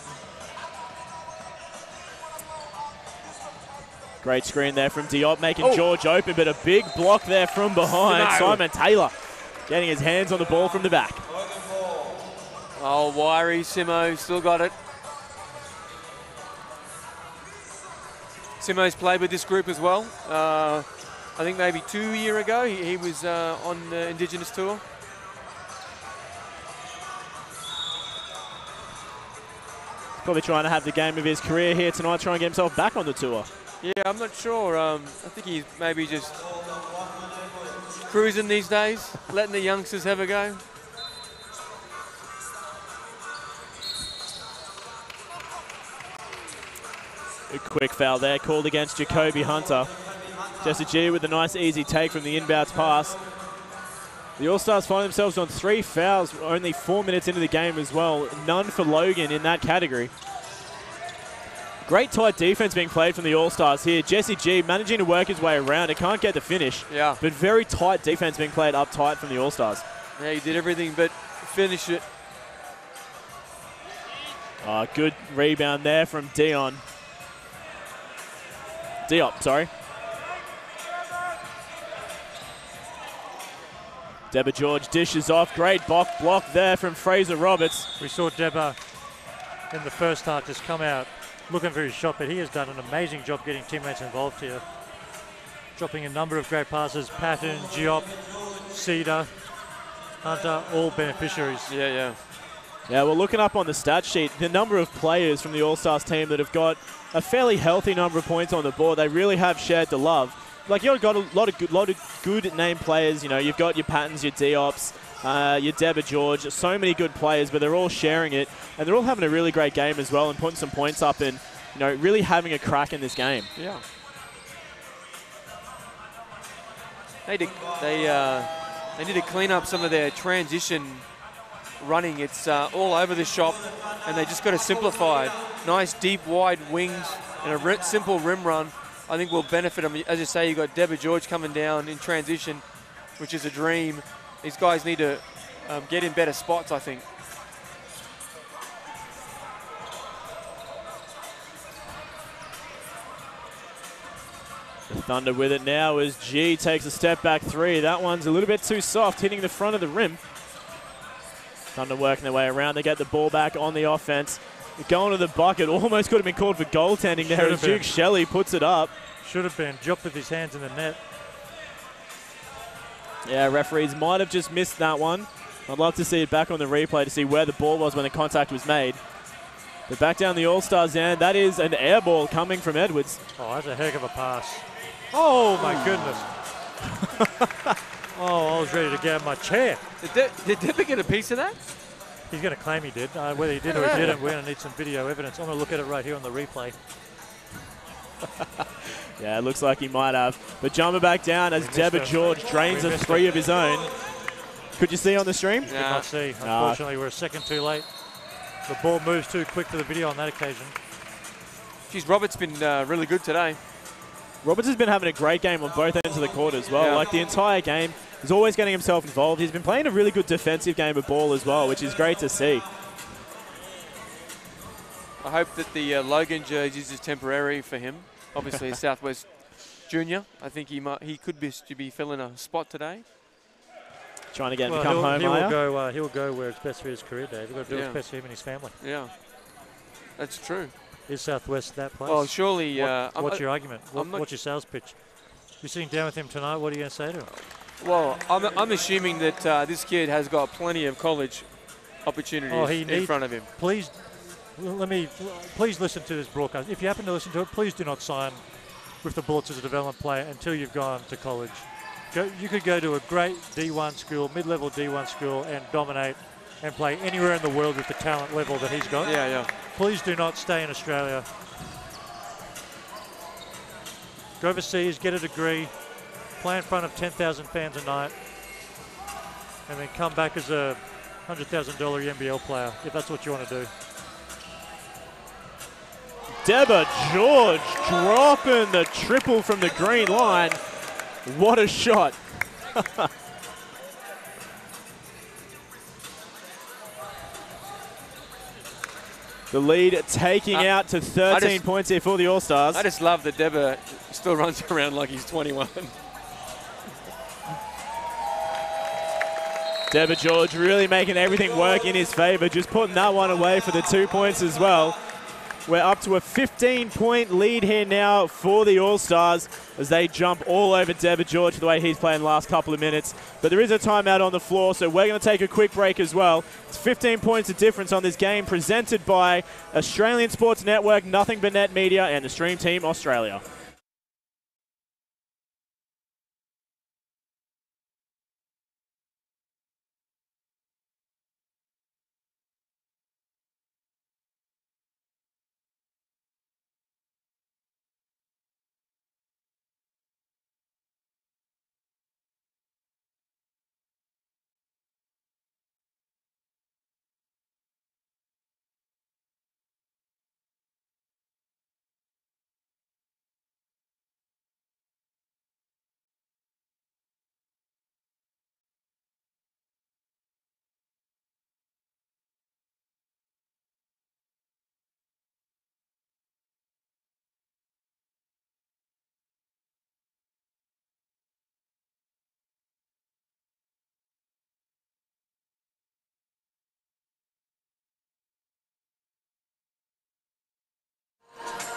Great screen there from Diop, making George open, but a big block there from behind. Simon Taylor getting his hands on the ball from the back. Oh, wiry Simo still got it. Simo's played with this group as well. I think maybe 2 years ago he was on the Indigenous tour. Probably trying to have the game of his career here tonight, try and get himself back on the tour. Yeah, I'm not sure. I think he's maybe just cruising these days, letting the youngsters have a go. A quick foul there called against Jacoby Hunter. Jesse G with a nice easy take from the inbounds pass. The All-Stars find themselves on 3 fouls, only 4 minutes into the game as well. None for Logan in that category. Great tight defense being played from the All-Stars here. Jesse G managing to work his way around. He can't get the finish. Yeah. But very tight defense being played up tight from the All-Stars. Yeah, he did everything but finish it. Good rebound there from Diop, sorry. Deborah George dishes off. Great block there from Fraser Roberts. We saw Deba in the first half just come out looking for his shot, but he has done an amazing job getting teammates involved here. Dropping a number of great passes. Patton, Diop, Cedar, Hunter, all beneficiaries. Yeah. Yeah, well, looking up on the stat sheet, the number of players from the All-Stars team that have got a fairly healthy number of points on the board, they really have shared the love. Like, you've got a lot of good name players. You know, you've got your Pattons, your Diops, your Deborah George, so many good players, but they're all sharing it, and they're all having a really great game as well and putting some points up and, you know, really having a crack in this game. Yeah. They need to clean up some of their transition running. It's all over the shop, and they just got to simplify it. Nice, deep, wide wings and a simple rim run, I think will benefit them. As you say, you've got Deborah George coming down in transition, which is a dream. These guys need to get in better spots, I think. The Thunder with it now as G takes a step back three. That one's a little bit too soft, hitting the front of the rim. Thunder working their way around. They get the ball back on the offense. Going to the bucket. Almost could have been called for goaltending there as Duke Shelley puts it up. Should have been. Dropped with his hands in the net. Yeah, referees might have just missed that one. I'd love to see it back on the replay to see where the ball was when the contact was made. But back down the All-Stars end. That is an air ball coming from Edwards. Oh, that's a heck of a pass. Oh, my goodness. Oh, I was ready to get out of my chair. Did Deba get a piece of that? He's going to claim he did. Whether he did or he didn't, we're going to need some video evidence. I'm going to look at it right here on the replay. Yeah, it looks like he might have. But jumper back down as Deborah George drains a three of his own. Could you see on the stream? Did not see. Unfortunately, we're a second too late. The ball moves too quick for the video on that occasion. Geez, Roberts been really good today. Roberts has been having a great game on both ends of the court as well. Yeah. Like the entire game, he's always getting himself involved. He's been playing a really good defensive game of ball as well, which is great to see. I hope that the Logan jerseys is temporary for him. Obviously, a Southwest junior. I think he could be filling a spot today. Trying to get him to come home, He'll go where it's best for his career, Dave. He's got to do what's best for him and his family. Yeah, that's true. Is Southwest that place? Well, surely. What's your argument? What's your sales pitch? You're sitting down with him tonight. What are you going to say to him? Well, I'm assuming that this kid has got plenty of college opportunities in front of him. Please listen to this broadcast. If you happen to listen to it, please do not sign with the Bullets as a development player until you've gone to college. You could go to a great D1 school, mid-level D1 school, and dominate and play anywhere in the world with the talent level that he's got. Yeah. Please do not stay in Australia. Go overseas, get a degree, play in front of 10,000 fans a night, and then come back as a $100,000 NBL player, if that's what you want to do. Deborah George dropping the triple from the green line. What a shot. The lead taking out to 13 points here for the All-Stars. I just love that Deba still runs around like he's 21. Deborah George really making everything work in his favour, just putting that one away for the 2 points as well. We're up to a 15-point lead here now for the All-Stars as they jump all over Deborah George for the way he's playing the last couple of minutes. But there is a timeout on the floor, so we're going to take a quick break as well. It's 15 points of difference on this game presented by Australian Sports Network, Nothing But Net Media, and the Stream Team Australia.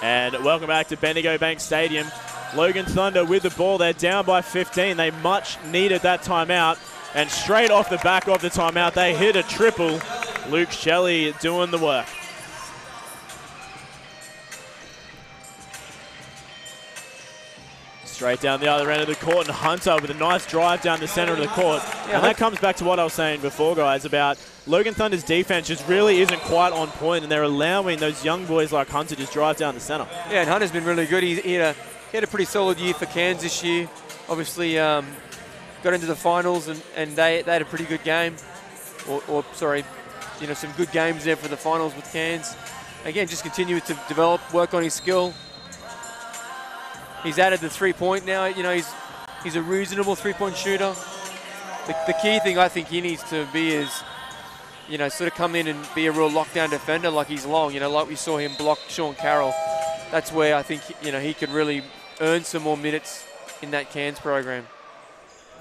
And welcome back to Bendigo Bank Stadium. Logan Thunder with the ball. They're down by 15. They much needed that timeout. And straight off the back of the timeout, they hit a triple. Luke Shelley doing the work. Straight down the other end of the court, and Hunter with a nice drive down the center of the court. Yeah, and that comes back to what I was saying before, guys, about Logan Thunder's defense just really isn't quite on point, and they're allowing those young boys like Hunter just drive down the center. Yeah, and Hunter's been really good. He had a pretty solid year for Cairns this year. Obviously got into the finals, and they had a pretty good game. Sorry, some good games there for the finals with Cairns. Again, just continue to develop, work on his skill. He's added the three-point now. He's a reasonable three-point shooter. The key thing I think he needs to be is, sort of come in and be a real lockdown defender like he's long. Like we saw him block Sean Carroll. That's where I think, he could really earn some more minutes in that Cairns program.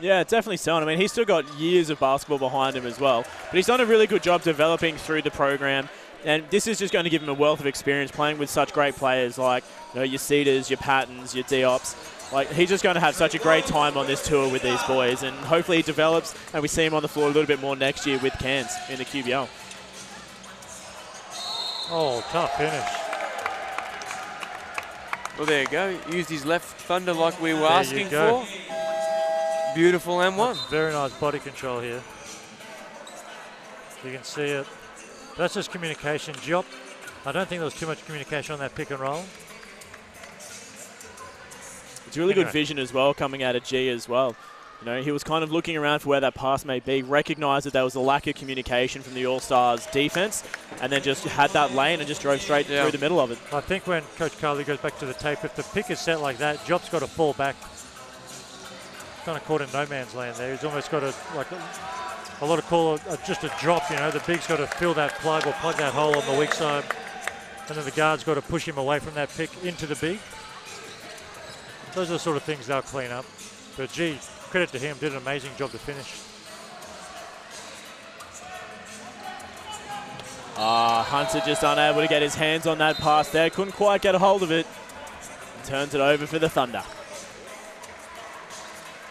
Yeah, definitely so. I mean, he's still got years of basketball behind him as well. But he's done a really good job developing through the program. And this is just going to give him a wealth of experience playing with such great players like your Cedars, your Pattons, your Diops. Like, he's just going to have such a great time on this tour with these boys. And hopefully he develops and we see him on the floor a little bit more next year with Cairns in the QBL. Oh, tough finish. Well, there you go. Used his left thunder like we were asking for. Beautiful and one. Very nice body control here. You can see it. That's just communication. Diop, I don't think there was too much communication on that pick and roll. It's really good vision as well coming out of G as well. He was kind of looking around for where that pass may be, recognized that there was a lack of communication from the All-Stars defense, and then just had that lane and just drove straight through the middle of it. I think when Coach Carly goes back to the tape, if the pick is set like that, Diop's got to fall back. Kind of caught in no man's land there. He's almost got a lot of call just a drop, the big's got to fill that plug or plug that hole on the weak side. And then the guard's got to push him away from that pick into the big. Those are the sort of things they'll clean up. But gee, credit to him, did an amazing job to finish. Hunter just unable to get his hands on that pass there. Couldn't quite get a hold of it. Turns it over for the Thunder.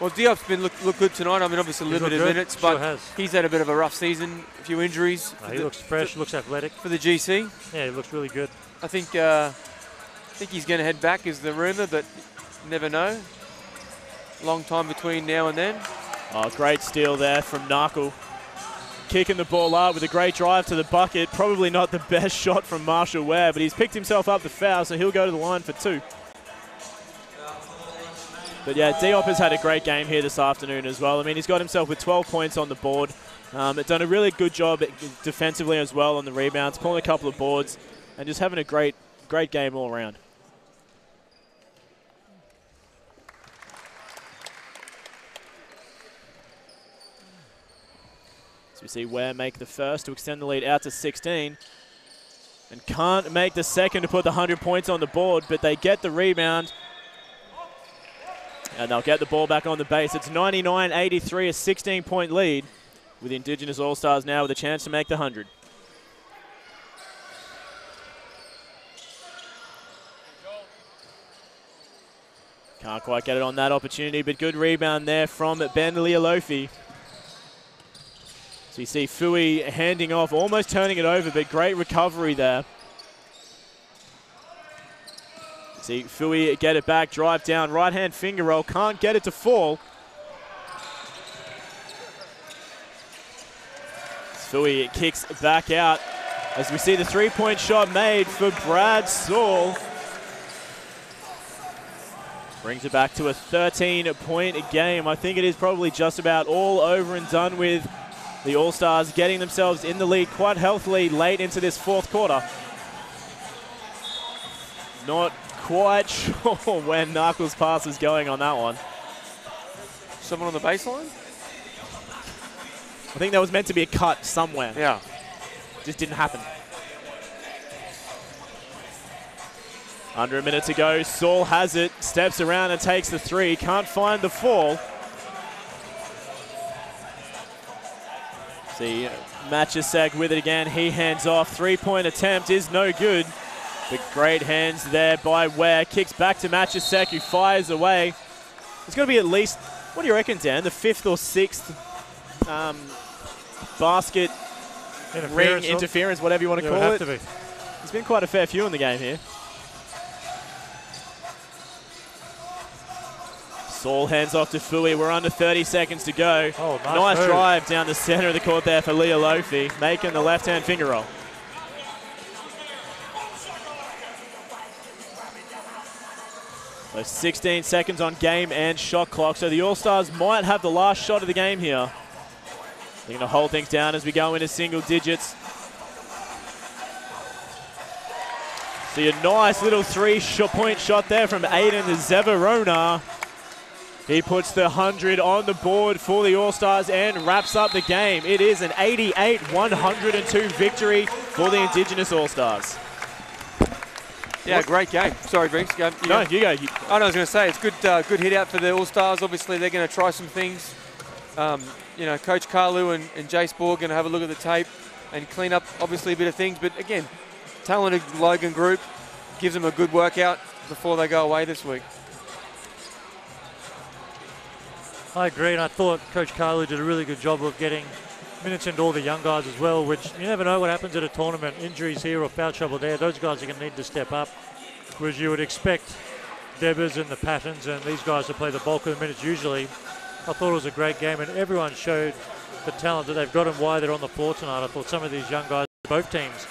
Well, Diop's been look good tonight. I mean, obviously limited minutes, but he's had a bit of a rough season, a few injuries. He looks fresh, looks athletic. For the GC. Yeah, he looks really good. I think he's going to head back is the rumour, but never know. Long time between now and then. Oh, great steal there from Knuckle. Kicking the ball up with a great drive to the bucket. Probably not the best shot from Marshall Ware, but he's picked himself up the foul, so he'll go to the line for two. But yeah, Diop has had a great game here this afternoon as well. I mean, he's got himself with 12 points on the board. Done a really good job defensively as well on the rebounds, pulling a couple of boards, and just having a great game all around. So we see Ware make the first to extend the lead out to 16. And can't make the second to put the 100 points on the board, but they get the rebound. And they'll get the ball back on the base. It's 99-83, a 16-point lead, with the Indigenous All-Stars now with a chance to make the 100. Can't quite get it on that opportunity, but good rebound there from Ben Leolofi. So you see Fui handing off, almost turning it over, but great recovery there. See Fui get it back, drive down, right-hand finger roll, can't get it to fall. Fui kicks back out as we see the three-point shot made for Brad Saul. Brings it back to a 13-point game. I think it is probably just about all over and done with. The All-Stars getting themselves in the lead quite healthily late into this fourth quarter. Not quite sure where Knuckles' pass is going on that one. Someone on the baseline? I think that was meant to be a cut somewhere. Yeah. Just didn't happen. Under a minute to go. Saul has it, steps around and takes the three. Can't find the fall. See Matchasek with it again. He hands off. Three-point attempt is no good. But great hands there by Ware. Kicks back to Matchasek, who fires away. It's going to be at least, what do you reckon, Dan? The 5th or 6th basket ring interference, whatever you want to call it. There's been quite a fair few in the game here. Saul hands off to Fui. We're under 30 seconds to go. Oh, nice drive down the center of the court there for Leah Lofi, making the left-hand finger roll. So 16 seconds on game and shot clock. So the All-Stars might have the last shot of the game here. They're going to hold things down as we go into single digits. See a nice little 3-point shot there from Aiden Zeverona. He puts the 100 on the board for the All-Stars and wraps up the game. It is an 88-102 victory for the Indigenous All-Stars. Yeah, great game. Sorry, Brinks. You go. I was going to say, it's good hit out for the All-Stars. Obviously, they're going to try some things. Coach Carlu and Jace Borg going to have a look at the tape and clean up, obviously, a bit of things. But again, talented Logan group gives them a good workout before they go away this week. I agree, and I thought Coach Carlu did a really good job of getting minutes into all the young guys as well, which you never know what happens at a tournament. Injuries here or foul trouble there, those guys are going to need to step up, whereas you would expect Debbers and the Pattons and these guys to play the bulk of the minutes usually. I thought it was a great game, and everyone showed the talent that they've got and why they're on the floor tonight. I thought some of these young guys, both teams,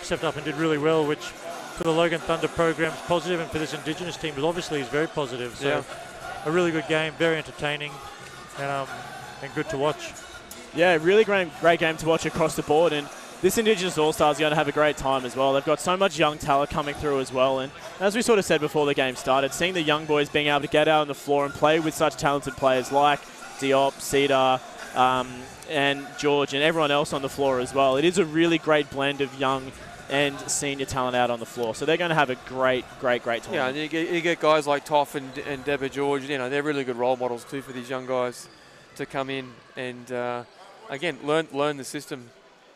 stepped up and did really well, which for the Logan Thunder program is positive, and for this Indigenous team obviously is very positive. So yeah. A really good game, very entertaining, and good to watch. Yeah, really great game to watch across the board, and this Indigenous All-Stars are going to have a great time as well. They've got so much young talent coming through as well, and as we sort of said before the game started, seeing the young boys being able to get out on the floor and play with such talented players like Diop, Cedar, and George, and everyone else on the floor as well. It is a really great blend of young and senior talent out on the floor. So they're going to have a great tournament. Yeah, and you get guys like Toff and Deborah George, they're really good role models too for these young guys to come in and, again, learn the system.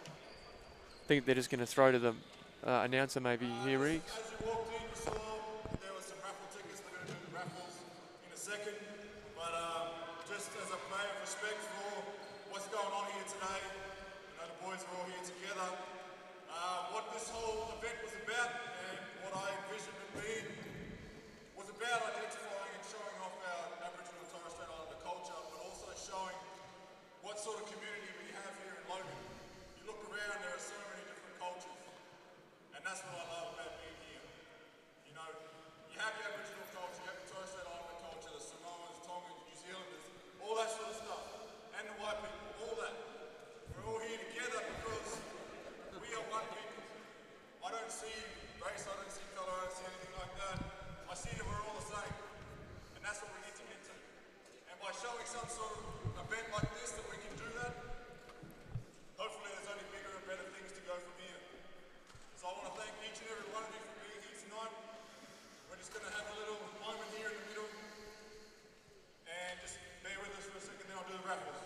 I think they're just going to throw to the announcer maybe here, Reeks. As you walked in, you saw there were some raffle tickets. We're going to do the raffles in a second. But just as a play of respect for what's going on here today, the boys are all here together. What this whole event was about and what I envisioned it being was about identifying and showing off our Aboriginal and Torres Strait Islander culture, but also showing what sort of community we have here in Logan. You look around, there are so many different cultures, and that's what I love about being here. You have the Aboriginal culture, you have the Torres Strait Islander culture, the Samoans, Tongans, New Zealanders, all that sort of stuff, and the white people, all that. We're all here together because we are one people. I don't see race, I don't see colour, I don't see anything like that. I see that we're all the same, and that's what we need to get to. And by showing some sort of event like this that we can do that, hopefully there's only bigger and better things to go from here. So I want to thank each and every one of you for being here tonight. We're just going to have a little moment here in the middle, and just bear with us for a second, then I'll do the raffles.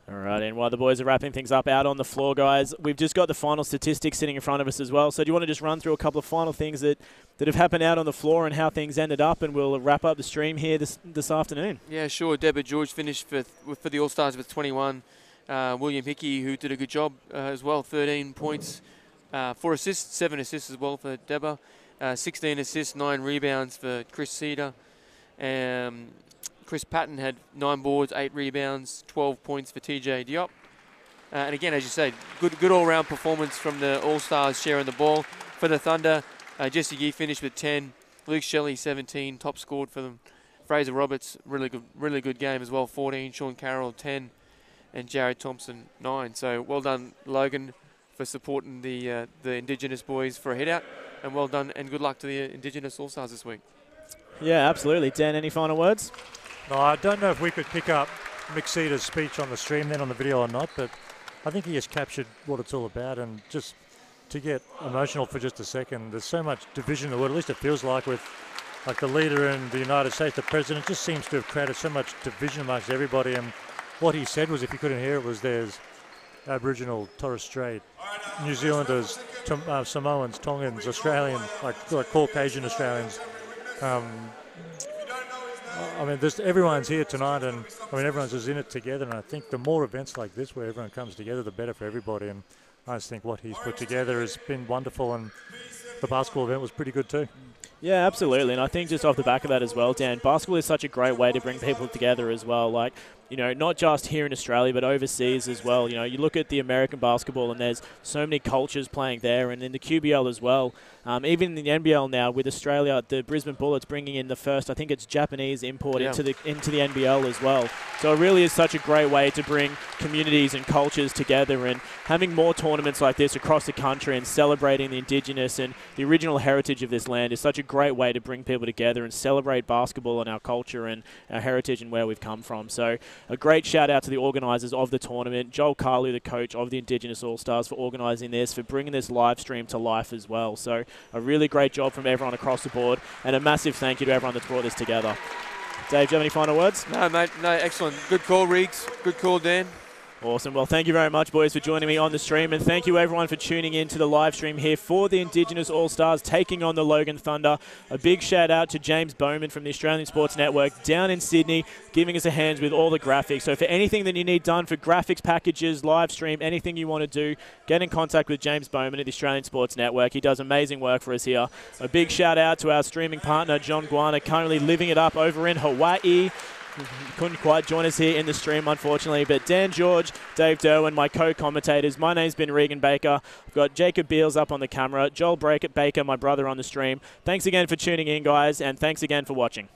All right, and while the boys are wrapping things up out on the floor, guys, we've just got the final statistics sitting in front of us as well. So do you want to just run through a couple of final things that have happened out on the floor and how things ended up, and we'll wrap up the stream here this afternoon? Yeah, sure. Deborah George finished for the All-Stars with 21. William Hickey, who did a good job as well, 13 points, 4 assists, 7 assists as well for Deborah, 16 assists, 9 rebounds for Chris Cedar. Chris Patton had 9 boards, 8 rebounds, 12 points for TJ Diop. And again, as you say, good all-round performance from the All-Stars sharing the ball. For the Thunder, Jesse Gee finished with 10. Luke Shelley, 17, top scored for them. Fraser Roberts, really good game as well, 14. Sean Carroll, 10. And Jared Thompson, 9. So well done, Logan, for supporting the Indigenous boys for a hit-out. And well done and good luck to the Indigenous All-Stars this week. Yeah, absolutely. Dan, any final words? No, I don't know if we could pick up Mick Cedar's speech on the stream then on the video or not, but I think he has captured what it's all about. And just to get emotional for just a second, there's so much division in the world, at least it feels like, with like the leader in the United States, the president, just seems to have created so much division amongst everybody. And what he said was, if you couldn't hear it, was there's Aboriginal, Torres Strait, New Zealanders, Samoans, Tongans, Australians, like Caucasian Australians. I mean, everyone's here tonight, and I mean, everyone's just in it together. And I think the more events like this where everyone comes together, the better for everybody. And I just think what he's put together has been wonderful, and the basketball event was pretty good too. Yeah, absolutely. And I think just off the back of that as well, Dan, basketball is such a great way to bring people together as well. Like, you know, not just here in Australia, but overseas as well. You know, you look at the American basketball and there's so many cultures playing there, and in the QBL as well. Even in the NBL now with Australia, the Brisbane Bullets bringing in the first, I think it's Japanese import into the NBL as well. So it really is such a great way to bring communities and cultures together, and having more tournaments like this across the country and celebrating the Indigenous and the original heritage of this land is such a great way to bring people together and celebrate basketball and our culture and our heritage and where we've come from. So a great shout out to the organisers of the tournament, Joel Carlu, the coach of the Indigenous All-Stars, for organising this, for bringing this live stream to life as well. So a really great job from everyone across the board, and a massive thank you to everyone that's brought this together. Dave, do you have any final words? No, mate, no, excellent. Good call, Riggs. Good call, Dan. Awesome. Well, thank you very much, boys, for joining me on the stream, and thank you everyone for tuning in to the live stream here for the Indigenous All-Stars taking on the Logan Thunder. A big shout out to James Bowman from the Australian Sports Network down in Sydney, giving us a hand with all the graphics. So for anything that you need done for graphics packages, live stream, anything you want to do, get in contact with James Bowman at the Australian Sports Network. He does amazing work for us here. A big shout out to our streaming partner, John Guana, currently living it up over in Hawaii. Couldn't quite join us here in the stream, unfortunately. But Dan George, Dave Derwin, my co-commentators. My name's been Regan Baker. I've got Jacob Beals up on the camera. Joel Baker, my brother, on the stream. Thanks again for tuning in, guys, and thanks again for watching.